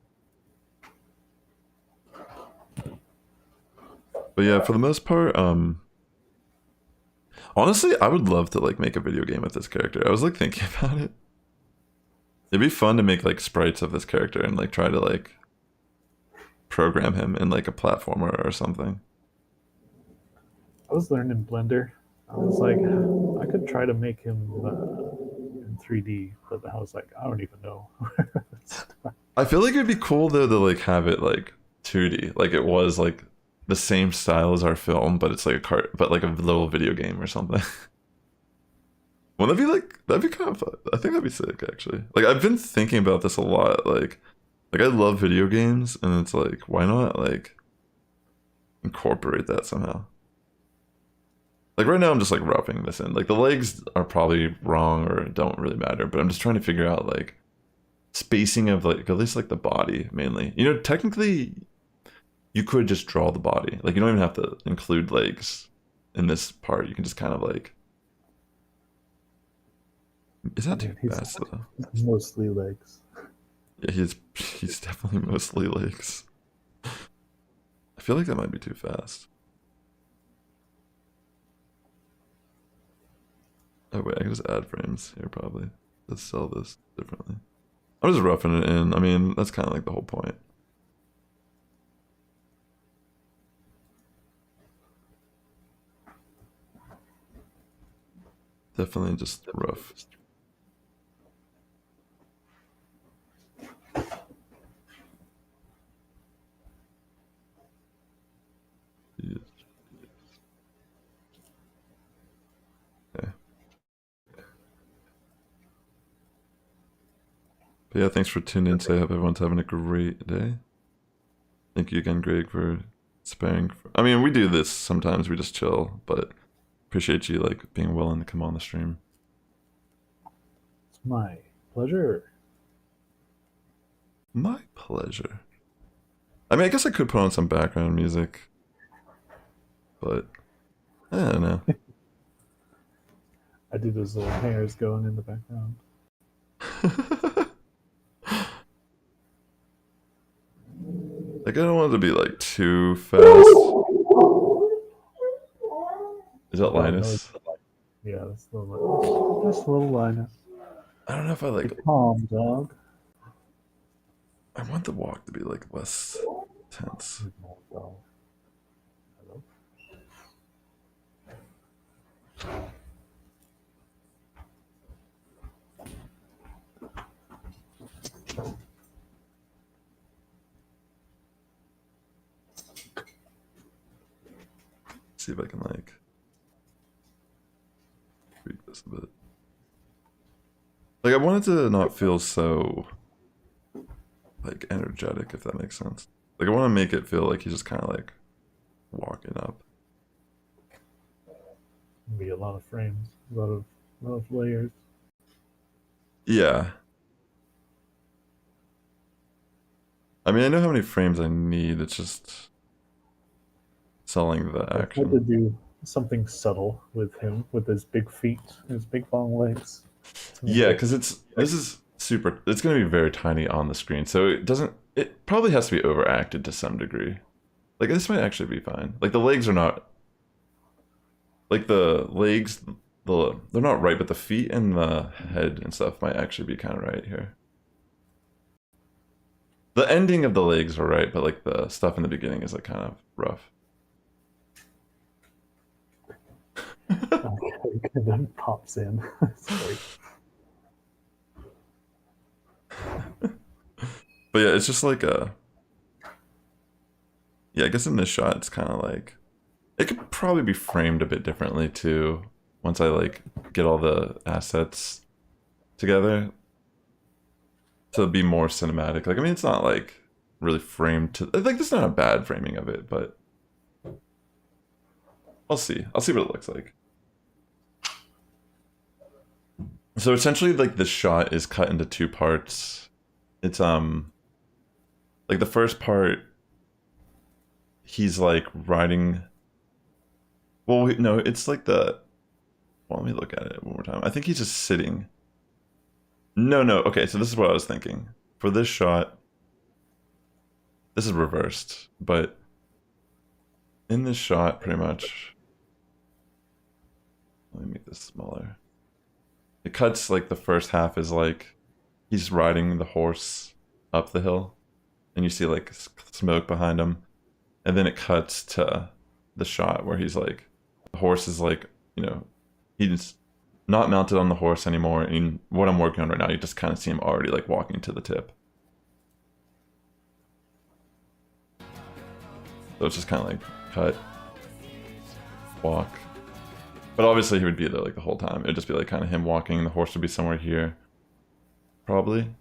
[SPEAKER 1] But yeah, for the most part, honestly, I would love to like make a video game with this character. I was like thinking about it. It'd be fun to make like sprites of this character and like try to like program him in like a platformer or something.
[SPEAKER 2] I was learning Blender. I was like, I could try to make him in 3D, but I was like, I don't even know.
[SPEAKER 1] I feel like it'd be cool though to like have it like 2D, like it was like the same style as our film, but it's like a cart, but like a little video game or something. Wouldn't that be like that'd be kind of fun? I think that'd be sick actually. Like I've been thinking about this a lot. Like I love video games, and it's like why not like incorporate that somehow? Like right now, I'm just like roughing this in. Like the legs are probably wrong or don't really matter, but I'm just trying to figure out like spacing of like at least like the body mainly. You know, technically you could just draw the body. Like you don't even have to include legs in this part. You can just kind of like. Is
[SPEAKER 2] I
[SPEAKER 1] that too
[SPEAKER 2] mean, he's
[SPEAKER 1] fast though?
[SPEAKER 2] mostly legs.
[SPEAKER 1] Yeah, he's definitely mostly legs. I feel like that might be too fast. Oh wait, I can just add frames here probably. Let's sell this differently. I'm just roughing it in. I mean, that's kind of like the whole point. Definitely just rough. Yes. Okay. But yeah, thanks for tuning in today. I hope everyone's having a great day. Thank you again, Greg, for sparing. I mean, we do this sometimes. We just chill, but appreciate you like being willing to come on the stream.
[SPEAKER 2] It's my pleasure.
[SPEAKER 1] My pleasure. I mean, I guess I could put on some background music, but I don't know.
[SPEAKER 2] I do those little hairs going in the background.
[SPEAKER 1] Like, I don't want it to be like too fast. Is that
[SPEAKER 2] Oh no,
[SPEAKER 1] Linus?
[SPEAKER 2] yeah, that's little Linus.
[SPEAKER 1] I don't know if I like.
[SPEAKER 2] The calm dog.
[SPEAKER 1] I want the walk to be like less tense.
[SPEAKER 2] Hello.
[SPEAKER 1] See if I can like tweak this a bit. Like I want it to not feel so like energetic, if that makes sense. Like I want to make it feel like he's just kind of like walking up.
[SPEAKER 2] Be a lot of frames, a lot of layers.
[SPEAKER 1] Yeah. I mean, I know how many frames I need. It's just selling the
[SPEAKER 2] I tried to
[SPEAKER 1] action.
[SPEAKER 2] do something subtle with him, with his big feet, his big long legs, to make
[SPEAKER 1] Yeah,
[SPEAKER 2] it.
[SPEAKER 1] because this is super. It's going to be very tiny on the screen, so it doesn't. It probably has to be overacted to some degree. Like this might actually be fine. Like the legs are not. Like the legs, they're not right, but the feet and the head and stuff might actually be kind of right here. The ending of the legs are right, but like the stuff in the beginning is like kind of rough.
[SPEAKER 2] Okay, and then pops in. It's great.
[SPEAKER 1] But yeah, it's just like a. Yeah, I guess in this shot, it's kind of like it could probably be framed a bit differently too. Once I like get all the assets together to be more cinematic. Like I mean, it's not like really framed to. Like this is not a bad framing of it, but I'll see. I'll see what it looks like. So essentially, like the shot is cut into two parts. It's like the first part, he's like riding. Well, no, it's like the. Well, let me look at it one more time. I think he's just sitting. No, no. Okay, so this is what I was thinking. for this shot, this is reversed, but in this shot, pretty much, let me make this smaller. It cuts like the first half is like he's riding the horse up the hill, and you see like smoke behind him, and then it cuts to the shot where he's like, the horse is like, he's not mounted on the horse anymore. And what I'm working on right now, you just kind of see him already like walking to the tip. So it's just kind of like cut, walk. But obviously he would be there like the whole time. It'd just be like kind of him walking. The horse would be somewhere here, probably.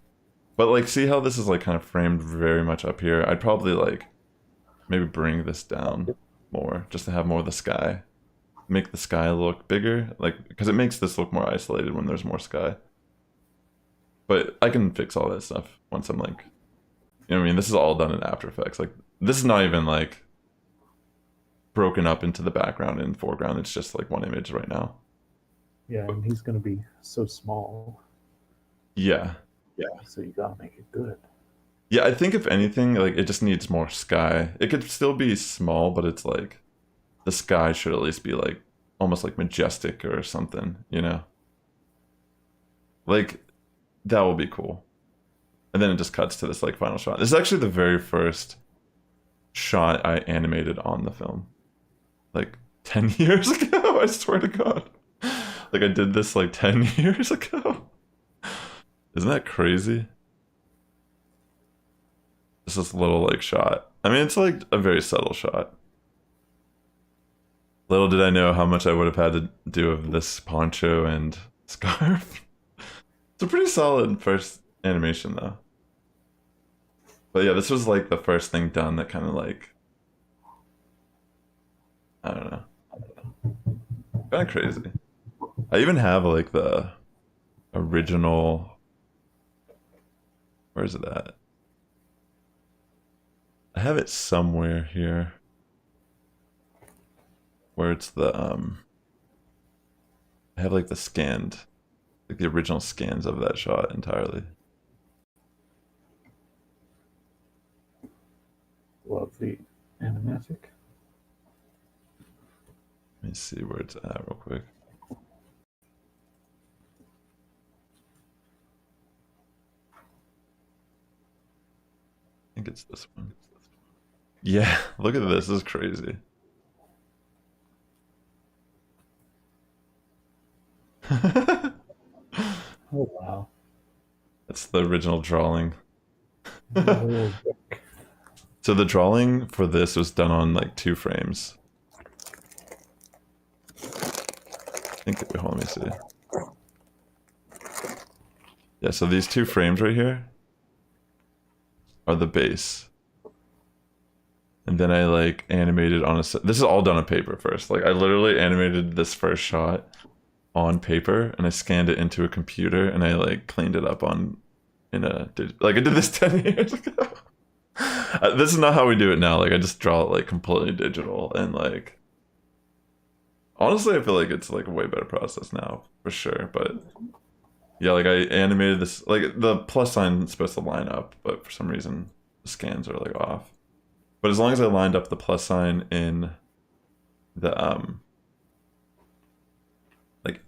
[SPEAKER 1] But like, see how this is like kind of framed very much up here? I'd probably like maybe bring this down more just to have more of the sky. Make the sky look bigger, like, because it makes this look more isolated when there's more sky. But I can fix all that stuff once I'm like, you know what I mean? This is all done in After Effects. Like, this is not even like broken up into the background and foreground. It's just like one image right now.
[SPEAKER 2] Yeah, and he's going to be so small.
[SPEAKER 1] Yeah.
[SPEAKER 2] Yeah. So you got to make it good.
[SPEAKER 1] Yeah, I think if anything, like, it just needs more sky. It could still be small, but it's like the sky should at least be like almost like majestic or something, you know? Like, that will be cool. And then it just cuts to this like final shot. This is actually the very first shot I animated on the film. Like 10 years ago, I swear to God. Like I did this like 10 years ago. Isn't that crazy? Just this little like shot. I mean, it's like a very subtle shot. Little did I know how much I would have had to do of this poncho and scarf. It's a pretty solid first animation though. But yeah, this was like the first thing done that kind of like, I don't know, kind of crazy. I even have like the original, where is it at? I have it somewhere here where it's the I have like the scanned, like the original scans of that shot entirely.
[SPEAKER 2] Love the animatic.
[SPEAKER 1] Let me see where it's at real quick. I think it's this one. Yeah, look at this. This is crazy.
[SPEAKER 2] Oh, wow.
[SPEAKER 1] That's the original drawing.
[SPEAKER 2] Little book.
[SPEAKER 1] So the drawing for this was done on like 2 frames. I think, wait, hold on, let me see. Yeah, so these 2 frames right here are the base. And then I like animated on this is all done on paper first. Like I literally animated this first shot on paper and I scanned it into a computer and I like cleaned it up on like I did this 10 years ago. This is not how we do it now. Like I just draw it like completely digital and like honestly I feel like it's like a way better process now for sure. But yeah, like I animated this, like the plus sign is supposed to line up, but for some reason the scans are like off. But as long as I lined up the plus sign in the like,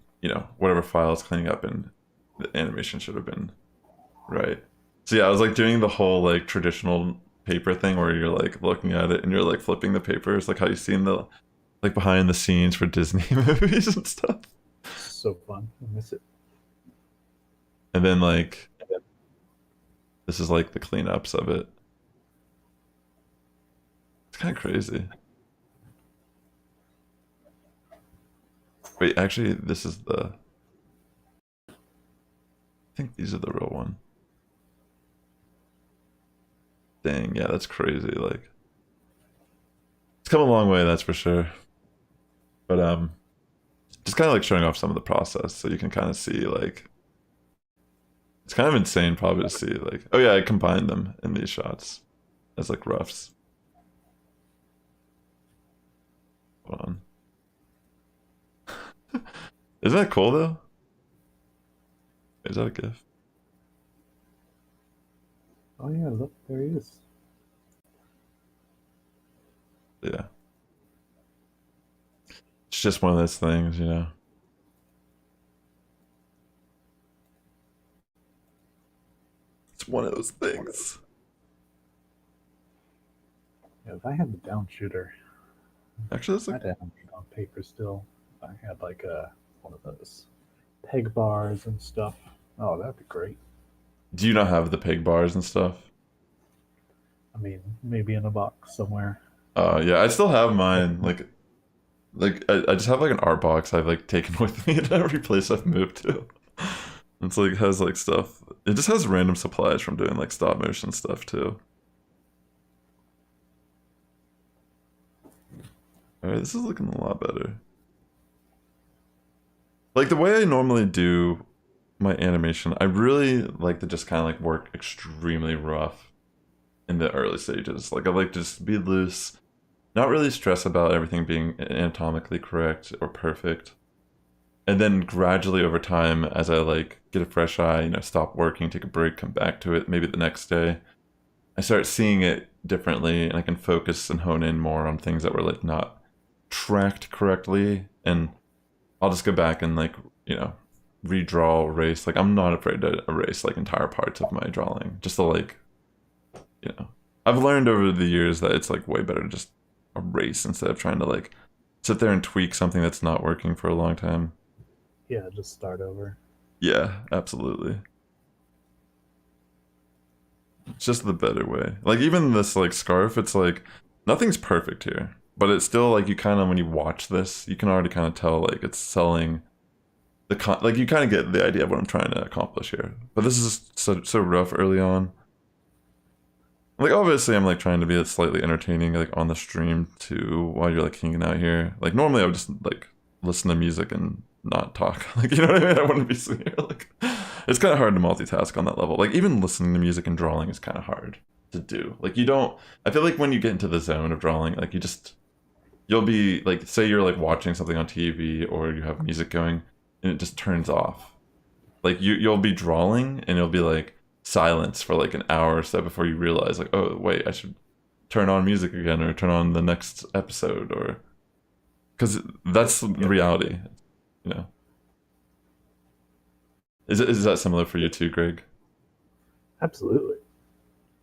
[SPEAKER 1] whatever file it's cleaning up in, the animation should have been right. So yeah, I was like doing the whole like traditional paper thing where you're like looking at it and you're like flipping the papers, like how you see in the like behind the scenes for Disney movies and stuff.
[SPEAKER 2] So fun. I miss it.
[SPEAKER 1] And then like this is like the cleanups of it. It's kind of crazy. Wait, actually, this is the. I think these are the real one. Dang, yeah, that's crazy. Like, it's come a long way, that's for sure. But just kind of like showing off some of the process, so you can kind of see like. It's kind of insane, probably to see like. Oh yeah, I combined them in these shots as like roughs. Hold on. Isn't that cool though? Is that a GIF?
[SPEAKER 2] Oh yeah, look, there he is.
[SPEAKER 1] Yeah, it's just one of those things, you know. It's one of those things.
[SPEAKER 2] Yeah, if I had the down shooter,
[SPEAKER 1] Actually, that's like,
[SPEAKER 2] I'd animate on paper still. If I had like one of those peg bars and stuff. Oh, that'd be great.
[SPEAKER 1] do you not have the pig bars and stuff?
[SPEAKER 2] I mean, maybe in a box somewhere.
[SPEAKER 1] Yeah, I still have mine. I just have like an art box I've like taken with me to every place I've moved to. It's like has like stuff. It just has random supplies from doing like stop motion stuff too. All right, this is looking a lot better. Like the way I normally do my animation, I really like to just kind of like work extremely rough in the early stages. Like I like to just be loose, not really stress about everything being anatomically correct or perfect. And then gradually over time, as I like get a fresh eye, you know, stop working, take a break, come back to it, maybe the next day, I start seeing it differently and I can focus and hone in more on things that were like not tracked correctly. And I'll just go back and like, you know, redraw, erase. Like I'm not afraid to erase like entire parts of my drawing. Just to like, you know. I've learned over the years that it's like way better to just erase instead of trying to like sit there and tweak something that's not working for a long time.
[SPEAKER 2] Yeah, just start over.
[SPEAKER 1] Yeah, absolutely. It's just the better way. Like even this like scarf, it's like nothing's perfect here, but it's still like you kind of when you watch this, you can already kind of tell like it's selling like you kind of get the idea of what I'm trying to accomplish here. But this is so rough early on. Like obviously I'm like trying to be slightly entertaining like on the stream too while you're like hanging out here. Like normally I would just like listen to music and not talk. Like you know what I mean? I wouldn't be sitting here like it's kind of hard to multitask on that level. Like even listening to music and drawing is kind of hard to do. Like you don't I feel like when you get into the zone of drawing, like you'll be like say you're like watching something on TV or you have music going and it just turns off. Like you'll be drawing and it'll be like silence for like an hour or so before you realize like, oh wait, I should turn on music again or turn on the next episode or because that's the
[SPEAKER 2] Yeah,
[SPEAKER 1] reality, you know. Is that similar for you too, Greg?
[SPEAKER 2] absolutely.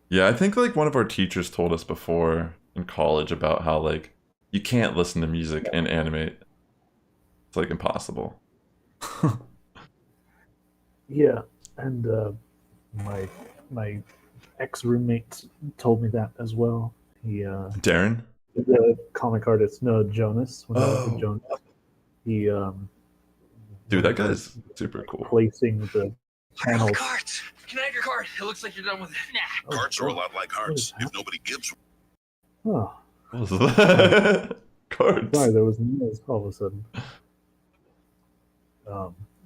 [SPEAKER 1] Yeah, I think like one of our teachers told us before in college about how like you can't listen to music and animate. It's like impossible.
[SPEAKER 2] Yeah, and my my ex roommate told me that as well. He
[SPEAKER 1] Darren?
[SPEAKER 2] the comic artist Noah Jonas when he went to
[SPEAKER 1] Oh,
[SPEAKER 2] Jonas. He
[SPEAKER 1] dude, that
[SPEAKER 2] whenever
[SPEAKER 1] guy's super
[SPEAKER 2] like
[SPEAKER 1] cool.
[SPEAKER 2] placing the panels.
[SPEAKER 3] Cards. Can I have your card? It looks like you're done with it. Nah.
[SPEAKER 2] Oh,
[SPEAKER 4] Carts are a
[SPEAKER 2] God.
[SPEAKER 4] lot like
[SPEAKER 2] What is
[SPEAKER 4] hearts. If
[SPEAKER 2] happening?
[SPEAKER 4] nobody gives,
[SPEAKER 2] Oh,
[SPEAKER 1] What was
[SPEAKER 2] sorry,
[SPEAKER 1] that?
[SPEAKER 2] sorry,
[SPEAKER 1] Cards.
[SPEAKER 2] there was noise all of a sudden.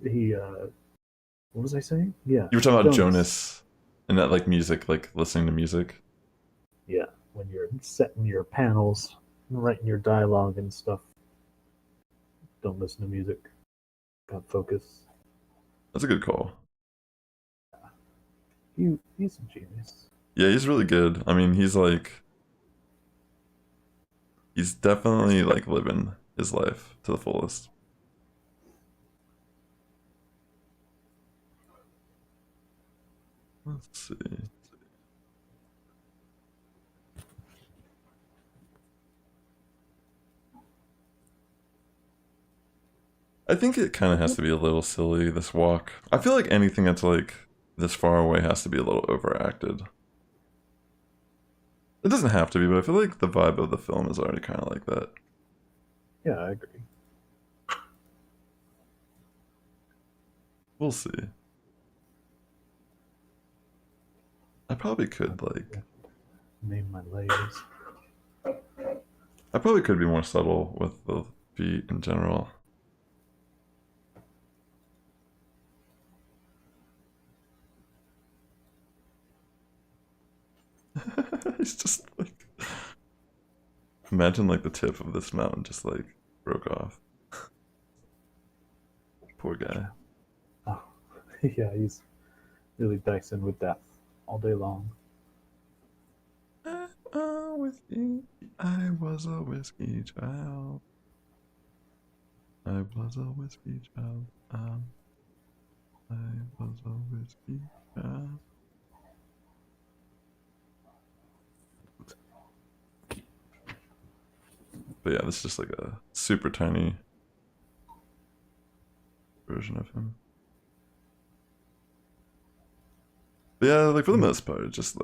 [SPEAKER 2] He what was I saying? Yeah,
[SPEAKER 1] You were talking about
[SPEAKER 2] Jonas.
[SPEAKER 1] Jonas and that like music, like listening to music.
[SPEAKER 2] Yeah, when you're setting your panels, writing your dialogue and stuff, don't listen to music. Got focus.
[SPEAKER 1] That's a good call.
[SPEAKER 2] He's a genius.
[SPEAKER 1] Yeah, he's really good. I mean, he's definitely like living his life to the fullest. Let's see. I think it kind of has to be a little silly, this walk. I feel like anything that's like this far away has to be a little overacted. It doesn't have to be, but I feel like the vibe of the film is already kind of like that.
[SPEAKER 2] Yeah, I agree.
[SPEAKER 1] We'll see. I probably could like
[SPEAKER 2] Name my layers.
[SPEAKER 1] I probably could be more subtle with the feet in general. He's just like imagine like the tip of this mountain just like broke off. Poor guy.
[SPEAKER 2] Oh, yeah, he's really dicing with death all day long.
[SPEAKER 1] whiskey. I was a whiskey child. I was a whiskey child. I was a whiskey child. But yeah, this is just like a super tiny version of him. But yeah, like for the most part, it's just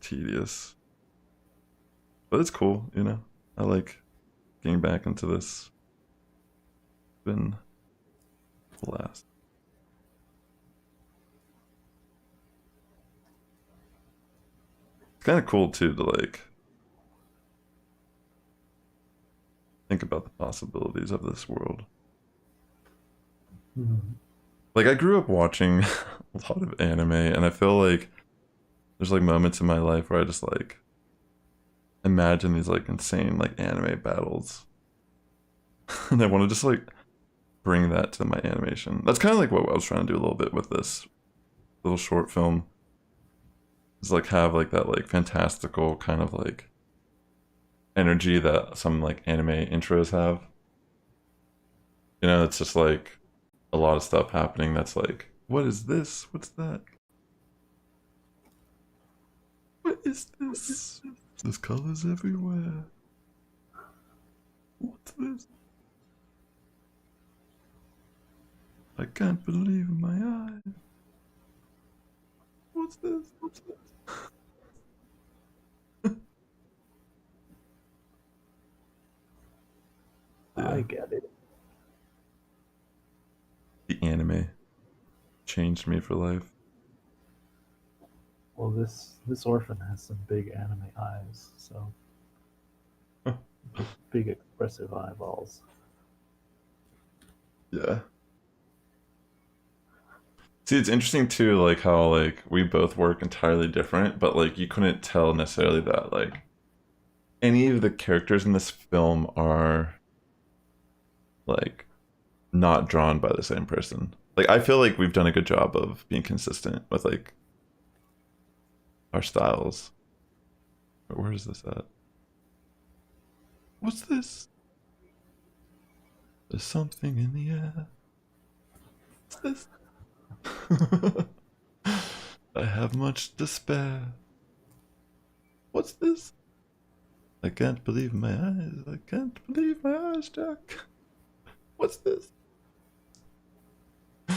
[SPEAKER 1] tedious. But it's cool, you know? I like getting back into this. Been a blast. It's kind of cool too to like think about the possibilities of this world.
[SPEAKER 2] Mm-hmm.
[SPEAKER 1] Like I grew up watching a lot of anime, and I feel like there's like moments in my life where I just like imagine these like insane like anime battles, and I want to just like bring that to my animation. That's kind of like what I was trying to do a little bit with this little short film. Is like have like that like fantastical kind of like energy that some like anime intros have. You know, it's just like a lot of stuff happening that's like, what is this? What's that? What is this? There's colors everywhere. What's this? I can't believe my eyes. What's this? What's this?
[SPEAKER 2] I
[SPEAKER 1] Yeah,
[SPEAKER 2] get it.
[SPEAKER 1] the anime changed me for life.
[SPEAKER 2] Well, this orphan has some big anime eyes, so big expressive eyeballs.
[SPEAKER 1] Yeah. See, it's interesting too, like how like we both work entirely different, but like you couldn't tell necessarily that like any of the characters in this film are like not drawn by the same person. Like I feel like we've done a good job of being consistent with like our styles. But where is this at? What's this? There's something in the air. What's this? I have much despair. What's this? I can't believe my eyes. I can't believe my eyes, Jack. What's this?
[SPEAKER 2] I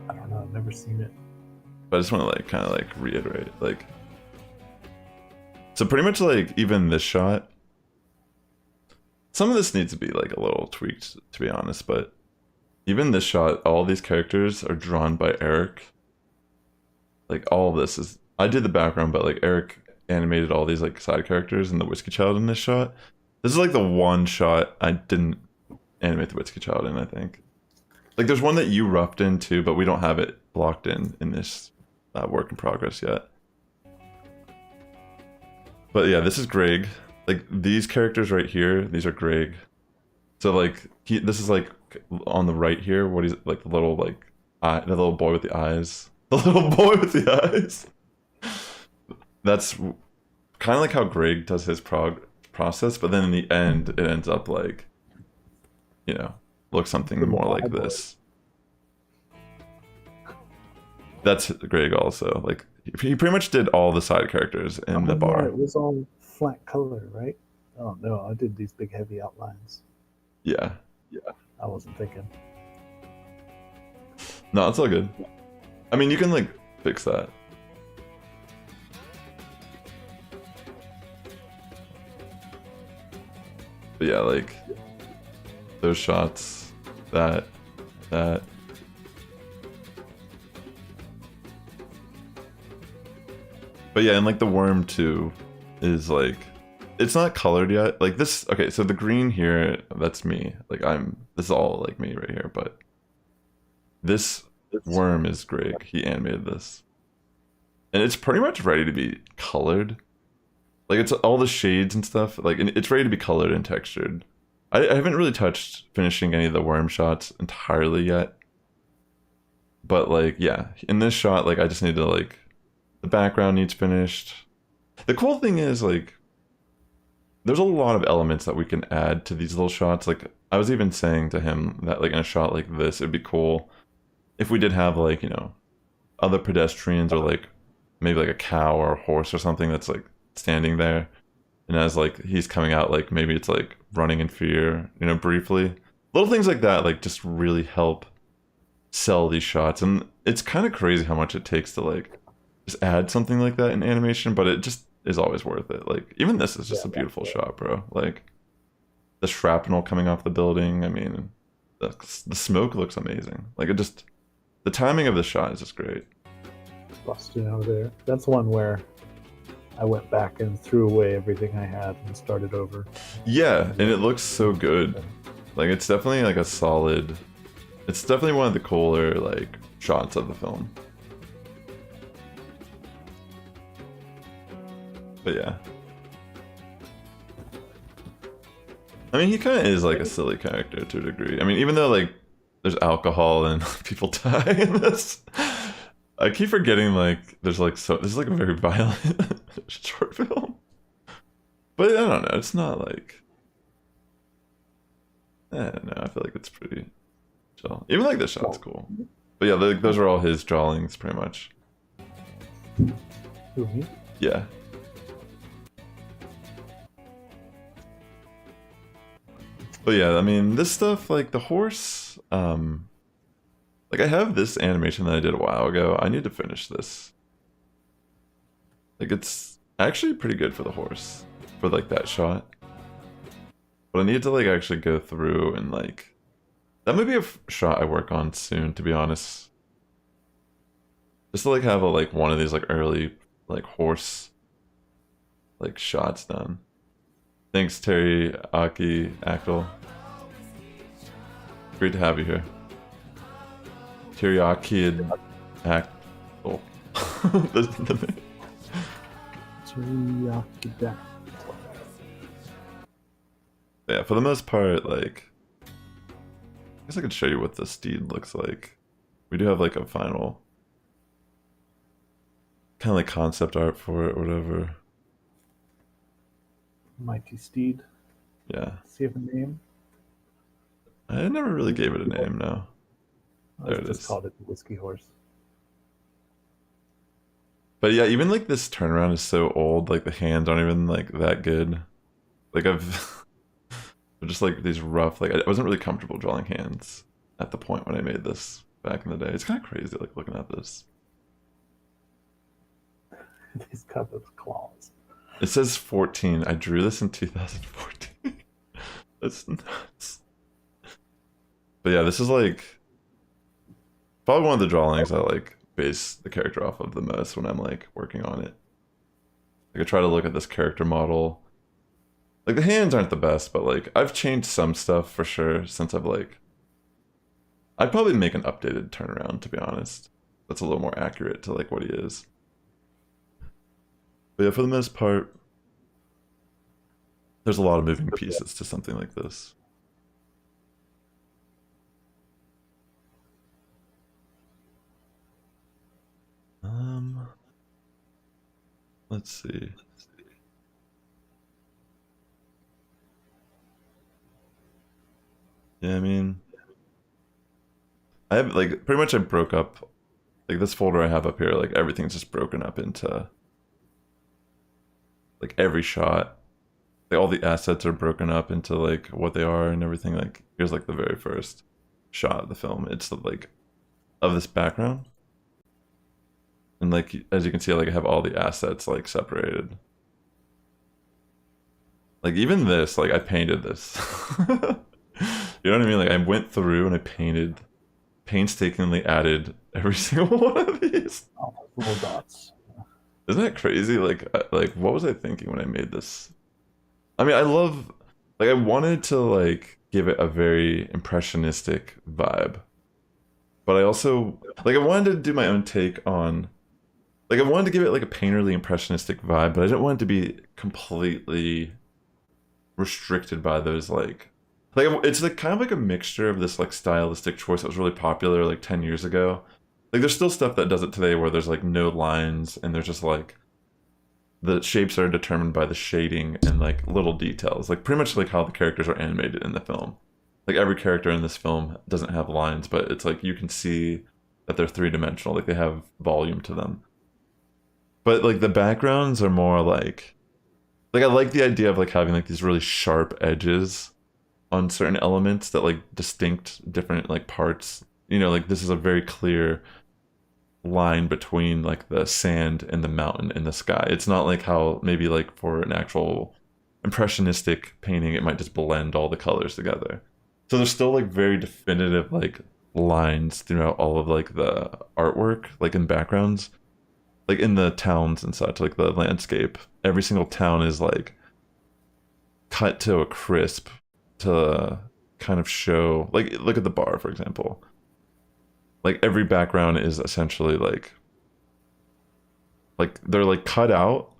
[SPEAKER 2] don't know. I've never seen it.
[SPEAKER 1] But I just want to like kind of like reiterate, like, so pretty much like even this shot, some of this needs to be like a little tweaked to be honest, but even this shot, all these characters are drawn by Eric. Like all of this is, I did the background, but like Eric animated all these like side characters and the Whiskey Child in this shot. This is like the one shot I didn't animate the Whiskey Child in, I think. Like there's one that you roughed in too, but we don't have it blocked in this work in progress yet. But yeah, this is Greg. Like these characters right here, these are Greg. So like this is like on the right here. What he's like the little like the little boy with the eyes. The little boy with the eyes. That's kind of like how Greg does his process, but then in the end, it ends up like, you know, looks something more like this. That's Greg also. Like he pretty much did all the side characters in the bar.
[SPEAKER 2] Yeah, it was all flat color, right? Oh no, I did these big heavy outlines.
[SPEAKER 1] Yeah.
[SPEAKER 2] I wasn't thinking.
[SPEAKER 1] No, it's all good. I mean, you can like fix that. But yeah, like those shots, that. But yeah, and like the worm too is like, it's not colored yet. Like this, okay, so the green here, that's me. Like this is all like me right here, but this worm is Greg. He animated this. And it's pretty much ready to be colored. Like it's all the shades and stuff, like it's ready to be colored and textured. I haven't really touched finishing any of the worm shots entirely yet. But like, yeah, in this shot, like I just need to like The background needs finished. The cool thing is, like, there's a lot of elements that we can add to these little shots. Like, I was even saying to him that, like, in a shot like this, it'd be cool if we did have, like, you know, other pedestrians or, like, maybe like a cow or a horse or something that's, like, standing there. And as, like, he's coming out, like, maybe it's, like, running in fear, you know, briefly. Little things like that, like, just really help sell these shots. And it's kind of crazy how much it takes to, like, just add something like that in animation, but it just is always worth it. Like, even this is just a beautiful shot, bro. Like, the shrapnel coming off the building, I mean, the smoke looks amazing. Like, it just, the timing of the shot is just great.
[SPEAKER 2] Busting out of there. That's one where I went back and threw away everything I had and started over.
[SPEAKER 1] Yeah, and it looks so good. Like, it's definitely like a solid, it's definitely one of the cooler, like, shots of the film. But yeah. I mean, he kind of is like a silly character to a degree. I mean, even though, like, there's alcohol and people die in this, I keep forgetting, like, there's like this is like a very violent short film. But I don't know, it's not like, I don't know, I feel like it's pretty chill. Even like this shot's cool. But yeah, those are all his drawings pretty much.
[SPEAKER 2] Mm-hmm.
[SPEAKER 1] Yeah. But yeah, I mean, this stuff, like the horse, like I have this animation that I did a while ago. I need to finish this. Like, it's actually pretty good for the horse, for like that shot. But I need to, like, actually go through and, like, that might be a shot I work on soon, to be honest. Just to, like, have a, like, one of these, like, early, like, horse, like, shots done. Thanks, Terry Aki Ackle. Great to have you here. Teriyaki and Ackle.
[SPEAKER 2] Teriyaki back.
[SPEAKER 1] Yeah, for the most part, like, I guess I could show you what the steed looks like. We do have, like, a final kind of like concept art for it or whatever.
[SPEAKER 2] Mighty Steed.
[SPEAKER 1] Yeah.
[SPEAKER 2] Does he have a name?
[SPEAKER 1] I never really gave it a name, no. There
[SPEAKER 2] I
[SPEAKER 1] it
[SPEAKER 2] just
[SPEAKER 1] is.
[SPEAKER 2] called it the Whiskey Horse.
[SPEAKER 1] But yeah, even like this turnaround is so old, like the hands aren't even like that good. Like I've they're just like these rough, like I wasn't really comfortable drawing hands at the point when I made this back in the day. It's kind of crazy like looking at this.
[SPEAKER 2] He's got those claws.
[SPEAKER 1] It says 14. I drew this in 2014. That's nuts. But yeah, this is like probably one of the drawings I like base the character off of the most when I'm like working on it. Like I try to look at this character model. Like the hands aren't the best, but like I've changed some stuff for sure since I'd probably make an updated turnaround, to be honest. That's a little more accurate to like what he is. But yeah, for the most part, there's a lot of moving pieces to something like this. Let's see. Yeah, I mean, I have like pretty much I broke up like this folder I have up here, like everything's just broken up into like every shot. Like all the assets are broken up into like what they are and everything. Like here's like the very first shot of the film. It's like of this background. And like as you can see, like I have all the assets like separated. Like even this, like I painted this. You know what I mean? Like I went through and I painstakingly added every single one of these.
[SPEAKER 2] Oh, little dots.
[SPEAKER 1] Isn't that crazy? Like what was I thinking when I made this? I mean, I love, like I wanted to like give it a very impressionistic vibe. But I also, like I wanted to do my own take on, like I wanted to give it like a painterly impressionistic vibe, but I didn't want it to be completely restricted by those like it's like kind of like a mixture of this like stylistic choice that was really popular like 10 years ago. Like there's still stuff that does it today where there's like no lines and there's just like the shapes are determined by the shading and like little details, like pretty much like how the characters are animated in the film. Like every character in this film doesn't have lines, but it's like you can see that they're three-dimensional, like they have volume to them. But like the backgrounds are more like I like the idea of like having like these really sharp edges on certain elements that like distinct different like parts. You know, like this is a very clear line between like the sand and the mountain and the sky. It's not like how maybe like for an actual impressionistic painting it might just blend all the colors together. So there's still like very definitive like lines throughout all of like the artwork, like in backgrounds, like in the towns and such, like the landscape. Every single town is like cut to a crisp to kind of show, like look at the bar for example. Like every background is essentially like they're like cut out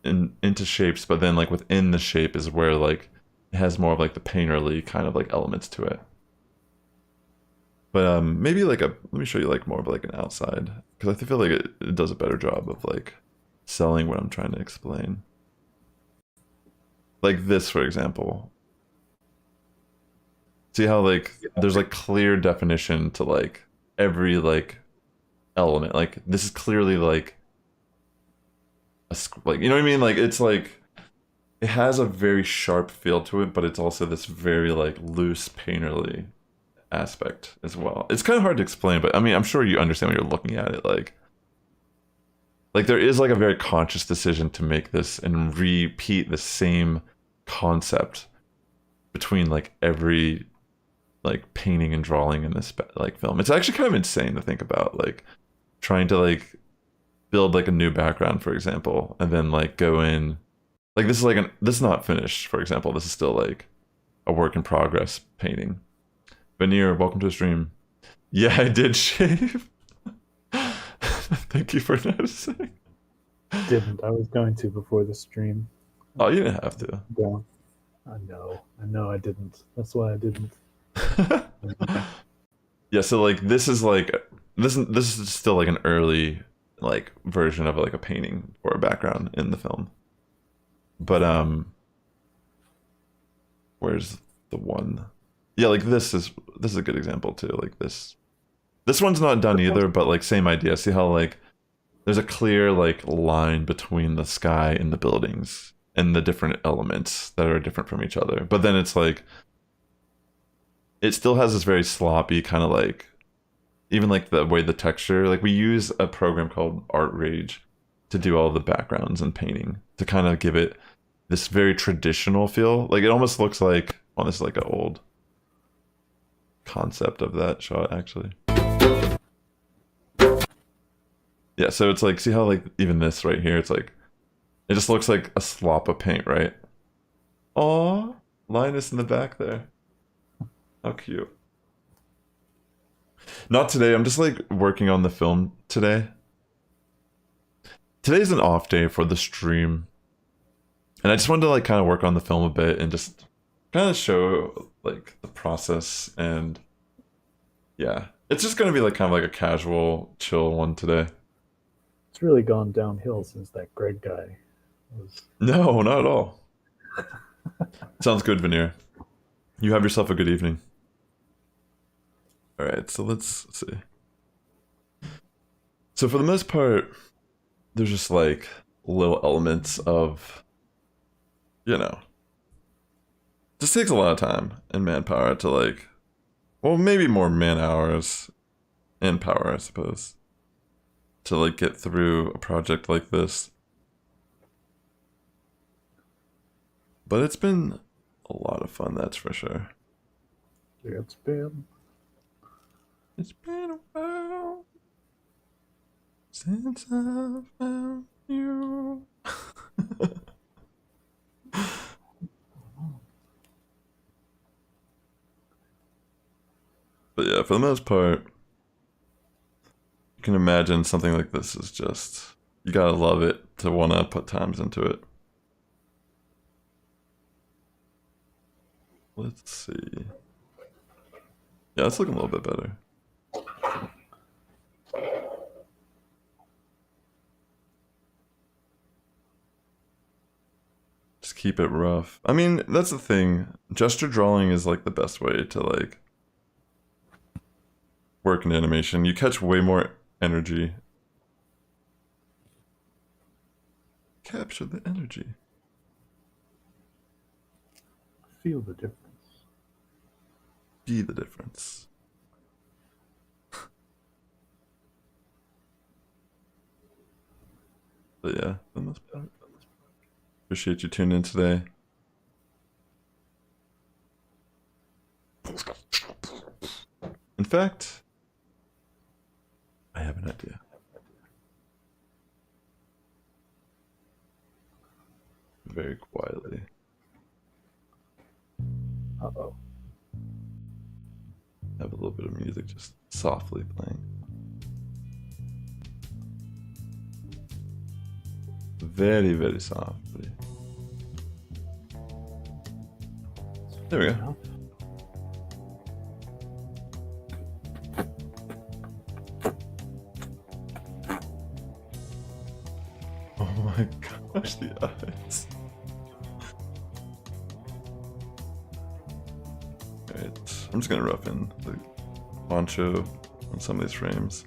[SPEAKER 1] into shapes, but then like within the shape is where like it has more of like the painterly kind of like elements to it. But maybe like a let me show you like more of like an outside because I feel like it does a better job of like selling what I'm trying to explain. Like this for example. See how like there's like clear definition to like every like element. Like this is clearly like like you know what I mean? Like it's like it has a very sharp feel to it, but it's also this very like loose painterly aspect as well. It's kind of hard to explain, but I mean, I'm sure you understand when you're looking at it. Like there is like a very conscious decision to make this and repeat the same concept between like every like painting and drawing in this like film. It's actually kind of insane to think about, like trying to like build like a new background, for example, and then like go in. Like this is like this is not finished, for example. This is still like a work in progress painting. Veneer, welcome to the stream. Yeah, I did shave. Thank you for noticing.
[SPEAKER 2] Didn't. I was going to before the stream.
[SPEAKER 1] Oh, you didn't have to.
[SPEAKER 2] Down. I know I didn't. That's why I didn't.
[SPEAKER 1] Yeah, so like this is like this is still like an early like version of like a painting or a background in the film. But where's the one? Yeah, like this is a good example too. Like this one's not done either, but like same idea. See how like there's a clear like line between the sky and the buildings and the different elements that are different from each other. But then it's like it still has this very sloppy kind of like even like the way the texture, like we use a program called Art Rage to do all the backgrounds and painting to kind of give it this very traditional feel. Like it almost looks like, well, this is like an old concept of that shot actually. Yeah, so it's like, see how like even this right here, it's like it just looks like a slop of paint, right? Aw, Linus in the back there. How cute. Not today, I'm just like working on the film today. Today's an off day for the stream. And I just wanted to like kind of work on the film a bit and just kind of show like the process. And yeah, it's just gonna be like kind of like a casual chill one today.
[SPEAKER 2] It's really gone downhill since that Greg guy was.
[SPEAKER 1] No, not at all. Sounds good, Veneer. You have yourself a good evening. All right, so let's see. So for the most part, there's just like little elements of, you know, just takes a lot of time and manpower to like, well, maybe more man hours and power, I suppose, to like get through a project like this. But it's been a lot of fun, that's for sure.
[SPEAKER 2] It's
[SPEAKER 1] been a while since I found you. But yeah, for the most part, you can imagine something like this is just, you gotta love it to want to put times into it. Let's see. Yeah, it's looking a little bit better. keep it rough. I mean, that's the thing. Gesture drawing is like the best way to like work in animation. You catch way more energy. Capture the energy.
[SPEAKER 2] Feel the difference.
[SPEAKER 1] Be the difference. But yeah, for the most part. Appreciate you tuning in today. In fact, I have an idea. Very quietly.
[SPEAKER 2] Uh-oh.
[SPEAKER 1] Have a little bit of music just softly playing. Very, very softly. There we go. Oh my gosh, the eyes. Alright, I'm just gonna rough in the poncho on some of these frames.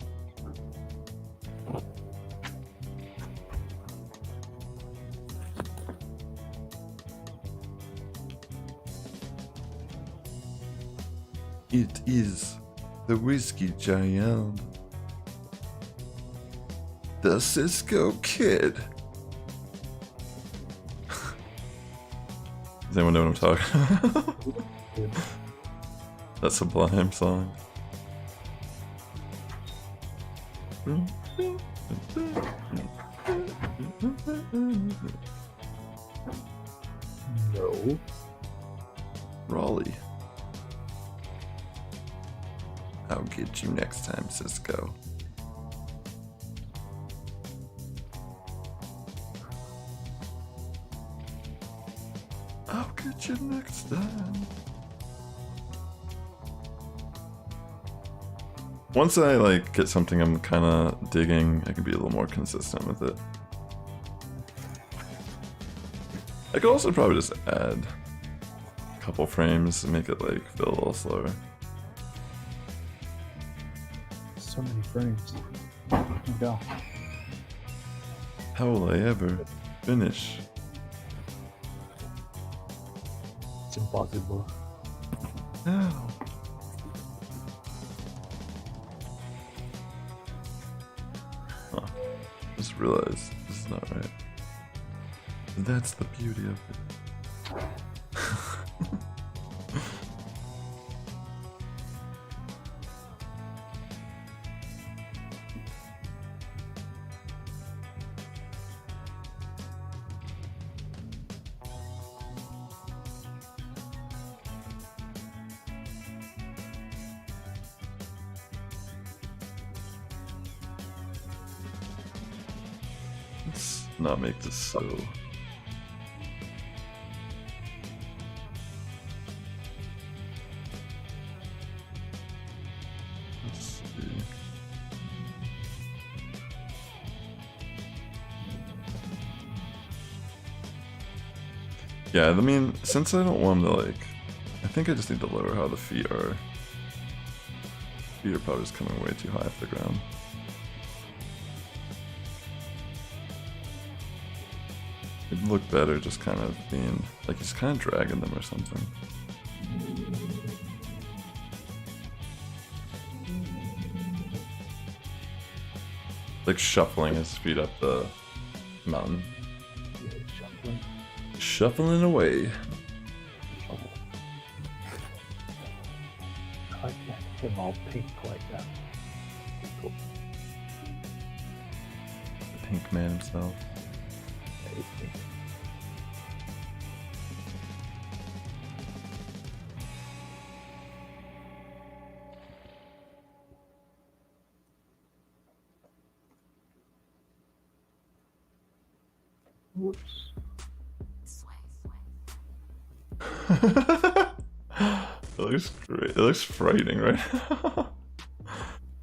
[SPEAKER 1] It is the Whiskey Giant, the Cisco Kid. Does anyone know what I'm talking about? That Sublime song.
[SPEAKER 2] No.
[SPEAKER 1] Raleigh. I'll get you next time, Cisco. I'll get you next time. Once I like get something I'm kind of digging, I can be a little more consistent with it. I could also probably just add a couple frames and make it like feel a little slower.
[SPEAKER 2] So many frames. Oh, go.
[SPEAKER 1] How will I ever finish?
[SPEAKER 2] It's impossible.
[SPEAKER 1] Now. Huh. Just realized this is not right. That's the beauty of it. Let's not make this so. Let's see. Yeah, I mean, since I don't want them to like, I think I just need to lower how the feet are. Feet are probably just coming way too high off the ground. It'd look better just kind of being, like he's kind of dragging them or something. Like shuffling his feet up the mountain.
[SPEAKER 2] Yeah, shuffling.
[SPEAKER 1] Shuffling away.
[SPEAKER 2] I like him all pink like that. Cool.
[SPEAKER 1] The pink man himself.
[SPEAKER 2] Yeah, he's pink. Whoops.
[SPEAKER 1] It looks great. It looks frightening, right?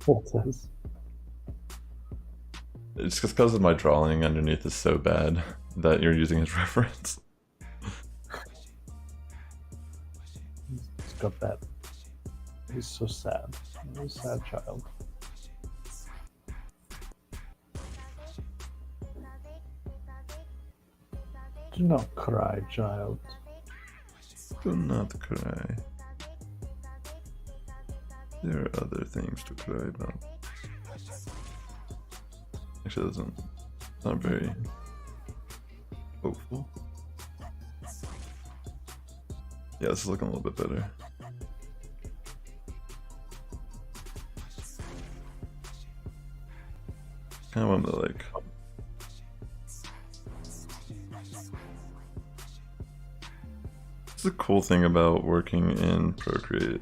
[SPEAKER 2] What says?
[SPEAKER 1] It's just because of my drawing underneath is so bad that you're using his reference.
[SPEAKER 2] got that. He's so sad. He's a sad child. Do not cry, child.
[SPEAKER 1] Do not cry. There are other things to cry about. Actually, it's not very hopeful. Yeah, this is looking a little bit better. Kind of want to like. This is a cool thing about working in Procreate.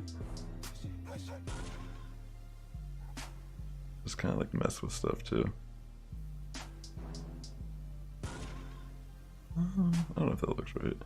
[SPEAKER 1] Just kind of like mess with stuff too. I don't know if that looks right.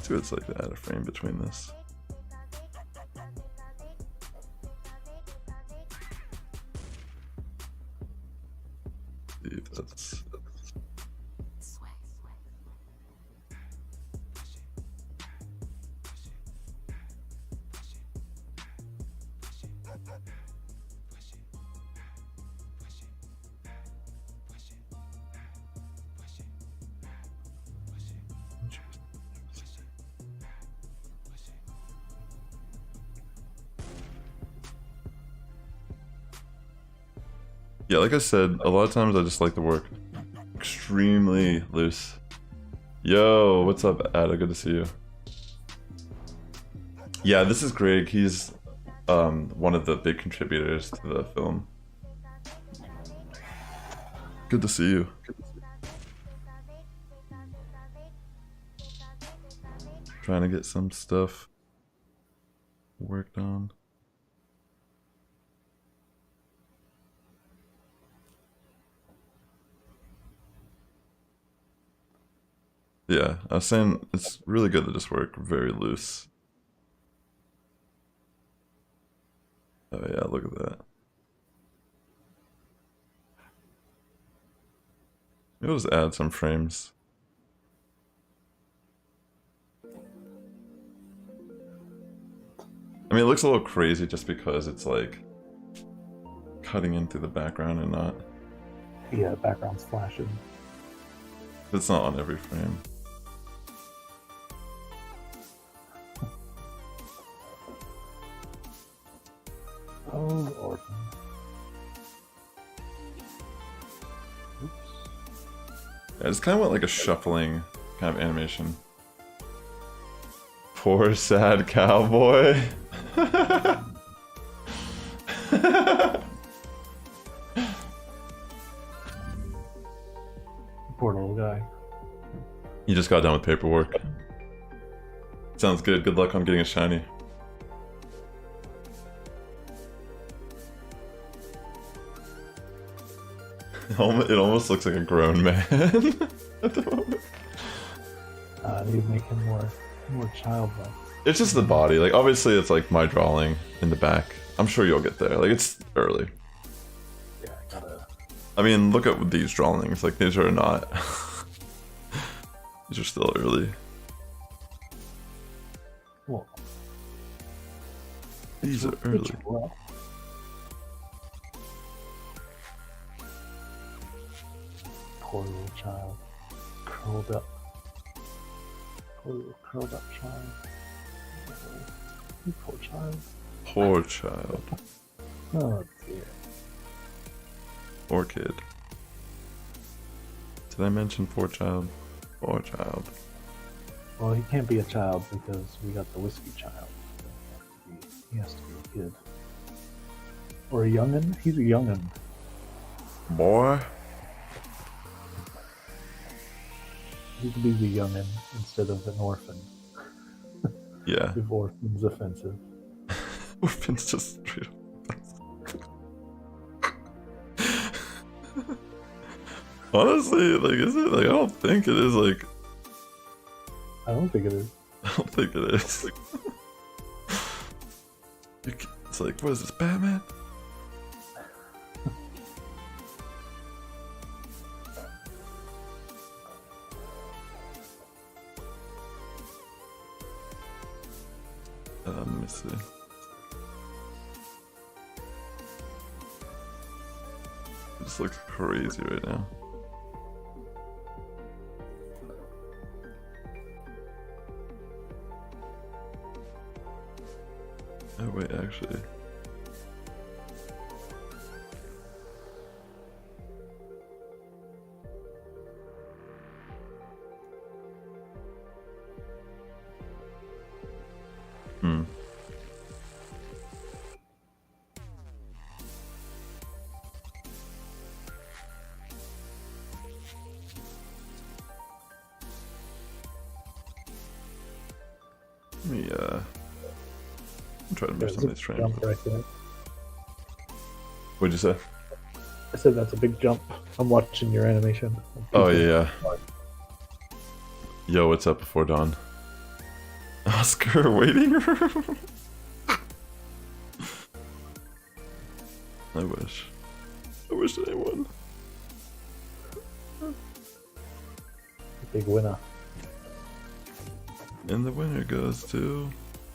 [SPEAKER 1] See what it's like to add a frame between this. See if that's. Yeah, like I said, a lot of times I just like to work extremely loose. Yo, what's up, Ada? Good to see you. Yeah, this is Greg. He's one of the big contributors to the film. Good to see you. Trying to get some stuff worked on. Yeah, I was saying it's really good to just work very loose. Oh yeah, look at that. Maybe I'll just add some frames. I mean, it looks a little crazy just because it's like cutting into the background and not.
[SPEAKER 2] Yeah, the background's flashing.
[SPEAKER 1] It's not on every frame.
[SPEAKER 2] Oh, Orton. Oops.
[SPEAKER 1] I just kind of want like a shuffling kind of animation. Poor sad cowboy.
[SPEAKER 2] Poor little guy.
[SPEAKER 1] You just got done with paperwork. Sounds good. Good luck on getting a shiny. It almost looks like a grown man at the moment.
[SPEAKER 2] You make him more childlike.
[SPEAKER 1] It's just the body. Like, obviously, it's like my drawing in the back. I'm sure you'll get there. Like, it's early.
[SPEAKER 2] Yeah, I gotta.
[SPEAKER 1] I mean, look at these drawings. Like, these are not. These are still early.
[SPEAKER 2] Well,
[SPEAKER 1] These are early.
[SPEAKER 2] Well. Poor little child, curled up. Poor little curled up child. You poor child.
[SPEAKER 1] Poor child.
[SPEAKER 2] Oh dear.
[SPEAKER 1] Poor kid. Did I mention poor child? Poor child.
[SPEAKER 2] Well, he can't be a child because we got the whiskey child. So he has to be a kid. Or a youngin'? He's a youngin'.
[SPEAKER 1] Boy.
[SPEAKER 2] He could be the youngin' instead of an orphan.
[SPEAKER 1] Yeah.
[SPEAKER 2] If orphan's offensive.
[SPEAKER 1] Orphan's just straight up. Honestly, like, is it? Like, I don't think it is. Like,
[SPEAKER 2] I don't think it is.
[SPEAKER 1] I don't think it is. It's like, what is this, Batman? Let me see. This looks crazy right now. Oh wait, actually. Hmm. Let me try to move
[SPEAKER 2] There's
[SPEAKER 1] some of
[SPEAKER 2] a
[SPEAKER 1] these frames.
[SPEAKER 2] jump right there.
[SPEAKER 1] What'd you say?
[SPEAKER 2] I said that's a big jump. I'm watching your animation.
[SPEAKER 1] Oh yeah. Yo, what's up before dawn? Oscar waiting room. I wish. I wish anyone.
[SPEAKER 2] Big winner.
[SPEAKER 1] And the winner goes to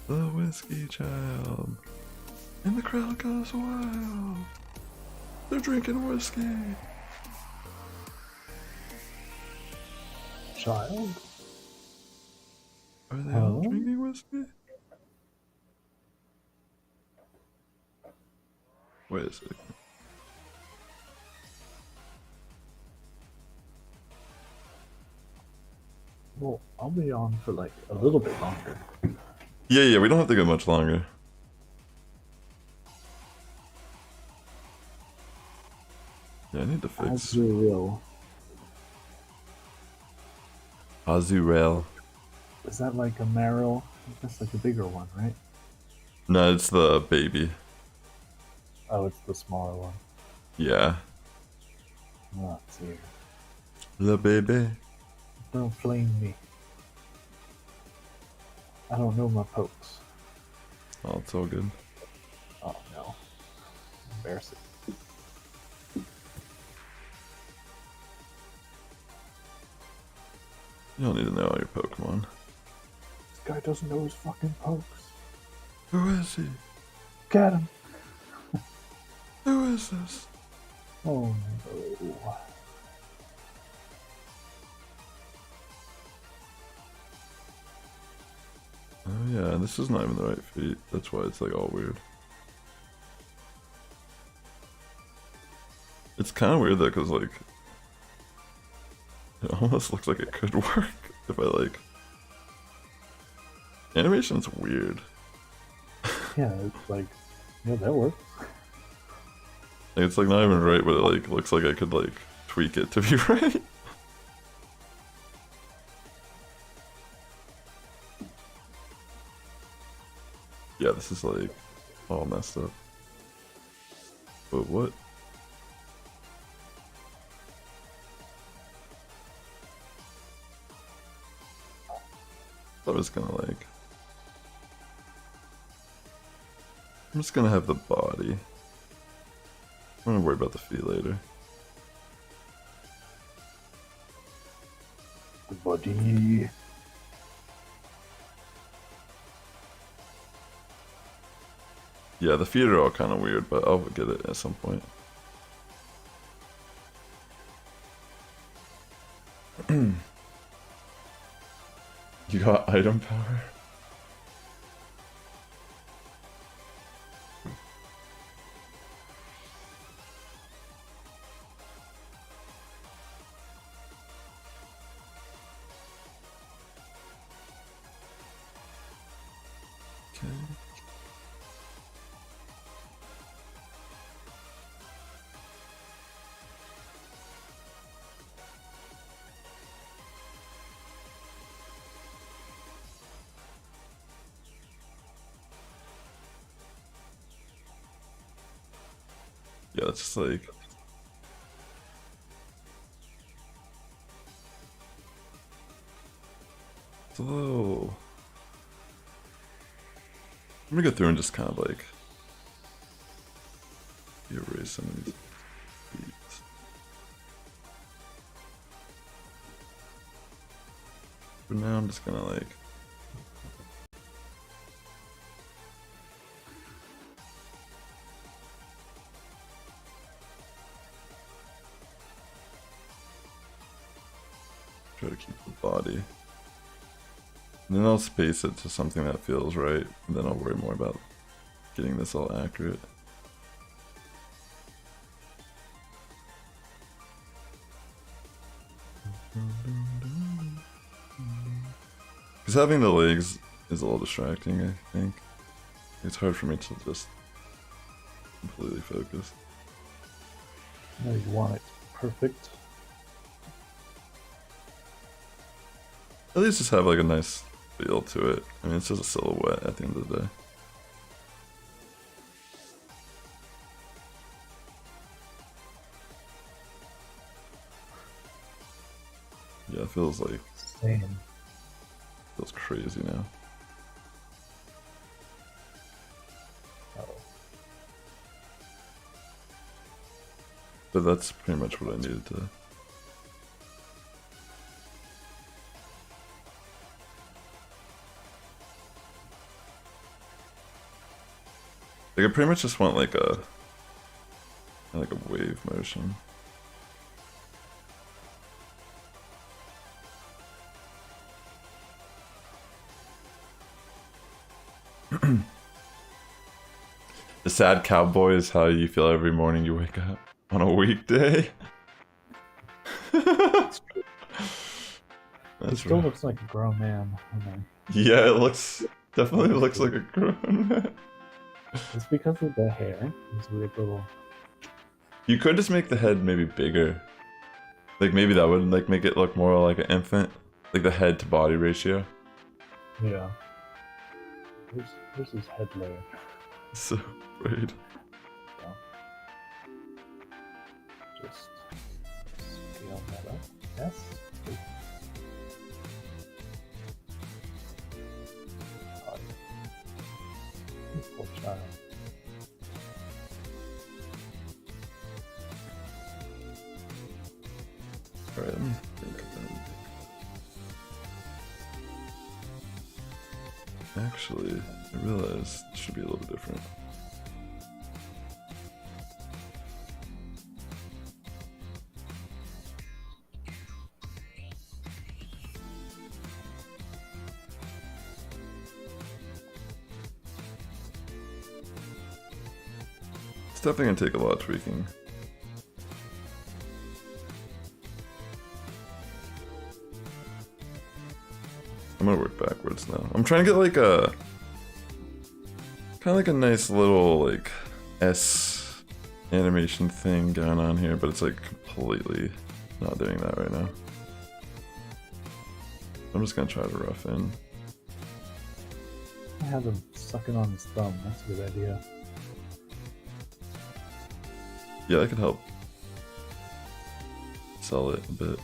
[SPEAKER 1] the Whiskey Child. And the crowd goes wild. They're drinking whiskey.
[SPEAKER 2] Child?
[SPEAKER 1] Are they all
[SPEAKER 2] Huh?
[SPEAKER 1] drinking whiskey? Wait a second.
[SPEAKER 2] Well, I'll be on for like a little bit longer.
[SPEAKER 1] Yeah, we don't have to go much longer. Yeah, I need to fix
[SPEAKER 2] Azuriel.
[SPEAKER 1] Azurel.
[SPEAKER 2] Is that like a Meryl? That's like a bigger one, right?
[SPEAKER 1] No, it's the baby.
[SPEAKER 2] Oh, it's the smaller one.
[SPEAKER 1] Yeah.
[SPEAKER 2] Not here.
[SPEAKER 1] The baby.
[SPEAKER 2] Don't flame me. I don't know my pokes.
[SPEAKER 1] Oh, it's all good.
[SPEAKER 2] Oh no. Embarrassing.
[SPEAKER 1] You don't need to know all your Pokemon.
[SPEAKER 2] This guy doesn't know his fucking pokes.
[SPEAKER 1] Who is he?
[SPEAKER 2] Get him.
[SPEAKER 1] Who is this?
[SPEAKER 2] Oh no.
[SPEAKER 1] Oh yeah, this is not even the right feet. That's why it's like all weird. It's kind of weird though, cause like it almost looks like it could work if I like. Animation's weird.
[SPEAKER 2] Yeah, it's like, yeah, that works.
[SPEAKER 1] Like, it's like not even right, but it like looks like I could like tweak it to be right. Yeah, this is like all messed up. But what? I was gonna like. I'm just gonna have the body. I'm gonna worry about the feet later.
[SPEAKER 2] The body.
[SPEAKER 1] Yeah, the feet are all kind of weird, but I'll get it at some point. You got item power? Okay. Yeah, it's just like slow. I'm gonna go through and just kind of like erase some of these beats. For now, I'm just gonna like try to keep the body. And then I'll space it to something that feels right, and then I'll worry more about getting this all accurate. Because having the legs is a little distracting, I think. It's hard for me to just completely focus.
[SPEAKER 2] No, you want it perfect.
[SPEAKER 1] At least just have like a nice feel to it. I mean, it's just a silhouette at the end of the day. Yeah, it feels like
[SPEAKER 2] Same.
[SPEAKER 1] feels crazy now.
[SPEAKER 2] Oh.
[SPEAKER 1] But that's pretty much what I needed to. Like I pretty much just want like a wave motion. The sad cowboy is how you feel every morning you wake up on a weekday.
[SPEAKER 2] It
[SPEAKER 1] That's
[SPEAKER 2] still
[SPEAKER 1] right.
[SPEAKER 2] looks like a grown man.
[SPEAKER 1] Yeah, it looks definitely looks like a grown man.
[SPEAKER 2] It's because of the hair. These weird little.
[SPEAKER 1] You could just make the head maybe bigger. Like maybe that would like make it look more like an infant. Like the head to body ratio.
[SPEAKER 2] Yeah. Here's his head layer.
[SPEAKER 1] So weird.
[SPEAKER 2] So, just scale that up. Yes. Poor child.
[SPEAKER 1] Alright, let me think about it. Actually, I realized it should be a little bit different. It's definitely gonna take a lot of tweaking. I'm gonna work backwards now. I'm trying to get like a kind of like a nice little like S animation thing going on here, but it's like completely not doing that right now. I'm just gonna try to rough in.
[SPEAKER 2] I have him sucking on his thumb. That's a good idea.
[SPEAKER 1] Yeah, that could help sell it a bit.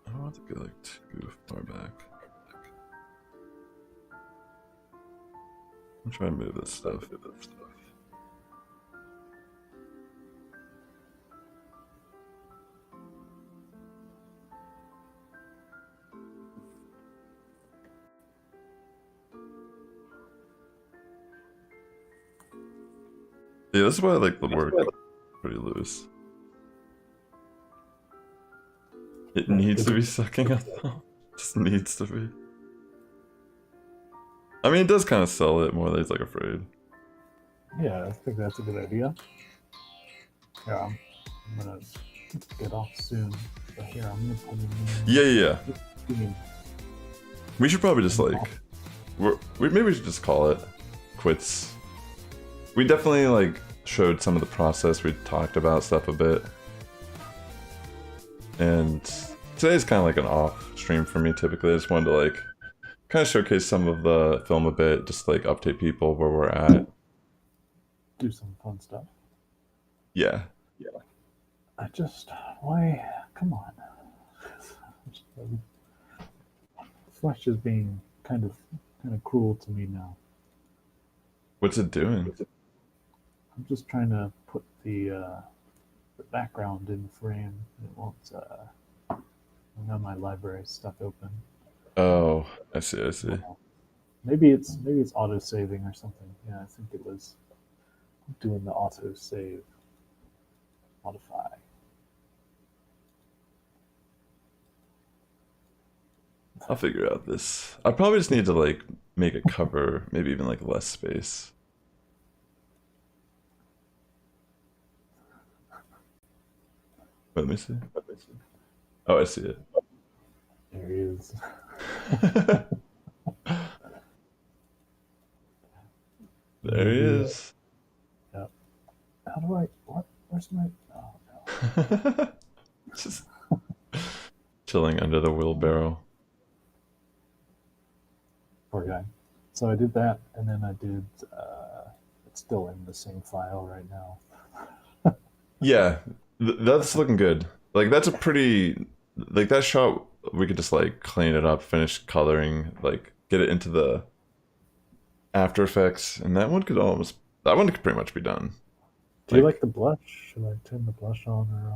[SPEAKER 1] I don't want to go like too far back. I'm trying to move this stuff. Yeah, this is why I like the work pretty loose. It needs to be sucking up though. Just needs to be. I mean, it does kind of sell it more that he's like afraid.
[SPEAKER 2] Yeah, I think that's a good idea. Yeah, I'm gonna get off soon. But here, I'm gonna put him in.
[SPEAKER 1] Yeah.
[SPEAKER 2] Yeah.
[SPEAKER 1] We should probably just like, maybe we should just call it quits we definitely like showed some of the process. We talked about stuff a bit, and today's kind of like an off stream for me. Typically, I just wanted to like kind of showcase some of the film a bit, just like update people where we're at.
[SPEAKER 2] Do some fun stuff.
[SPEAKER 1] Yeah.
[SPEAKER 2] I just, why? Come on. Flesh is being kind of cruel to me now.
[SPEAKER 1] What's it doing?
[SPEAKER 2] I'm just trying to put the background in frame. It won't. I got my library stuff open.
[SPEAKER 1] Oh, I see. I see.
[SPEAKER 2] Maybe it's auto saving or something. Yeah, I think it was doing the auto save. Modify.
[SPEAKER 1] I'll figure out this. I probably just need to like make a cover, maybe even like less space. Let me see. Oh, I see it.
[SPEAKER 2] There he is.
[SPEAKER 1] There he is.
[SPEAKER 2] Yep. How do I? What? Where's my? Oh no.
[SPEAKER 1] Just chilling under the wheelbarrow.
[SPEAKER 2] Poor guy. So I did that, and then I did. It's still in the same file right now.
[SPEAKER 1] Yeah, that's looking good. Like that's a pretty like that shot. We could just like clean it up, finish coloring, like get it into the After Effects, and that one could pretty much be done.
[SPEAKER 2] Do you like the blush? Should I turn the blush on or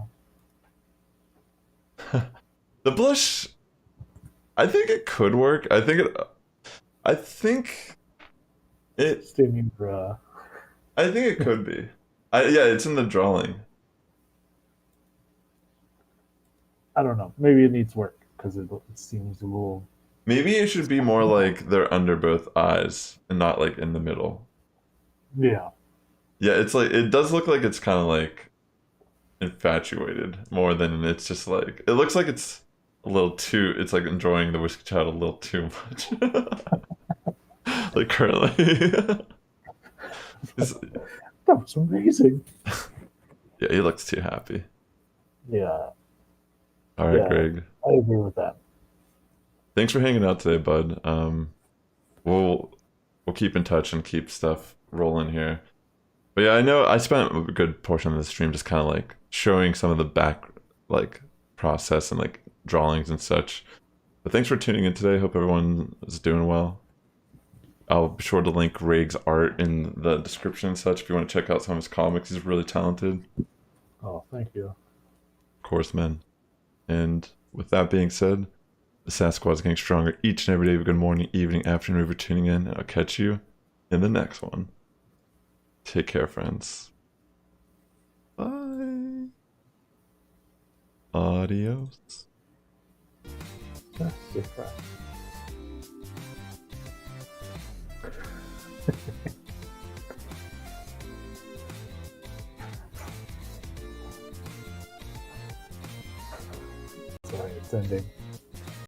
[SPEAKER 2] off?
[SPEAKER 1] The blush? I think it could work. I think it.
[SPEAKER 2] Standing for.
[SPEAKER 1] I think it could be. Yeah, it's in the drawing.
[SPEAKER 2] I don't know. Maybe it needs work because it seems a little.
[SPEAKER 1] Maybe it should be more like they're under both eyes and not like in the middle.
[SPEAKER 2] Yeah.
[SPEAKER 1] Yeah, it's like it does look like it's kind of like infatuated more than it's just like it looks like it's a little too. It's like enjoying the whiskey child a little too much. Like currently.
[SPEAKER 2] That was amazing.
[SPEAKER 1] Yeah, he looks too happy.
[SPEAKER 2] Yeah.
[SPEAKER 1] All right,
[SPEAKER 2] Yeah.
[SPEAKER 1] Greg.
[SPEAKER 2] I agree with that.
[SPEAKER 1] Thanks for hanging out today, bud. We'll keep in touch and keep stuff rolling here. But yeah, I know I spent a good portion of the stream just kind of like showing some of the back like process and like drawings and such. But thanks for tuning in today. Hope everyone is doing well. I'll be sure to link Rig's art in the description and such if you want to check out some of his comics. He's really talented.
[SPEAKER 2] Oh, thank you.
[SPEAKER 1] Of course, man. And with that being said, the Sasquatch is getting stronger each and every day. Good morning, evening, afternoon, for tuning in. And I'll catch you in the next one. Take care, friends. Bye. Adios.
[SPEAKER 2] That's different. Sorry, it's ending.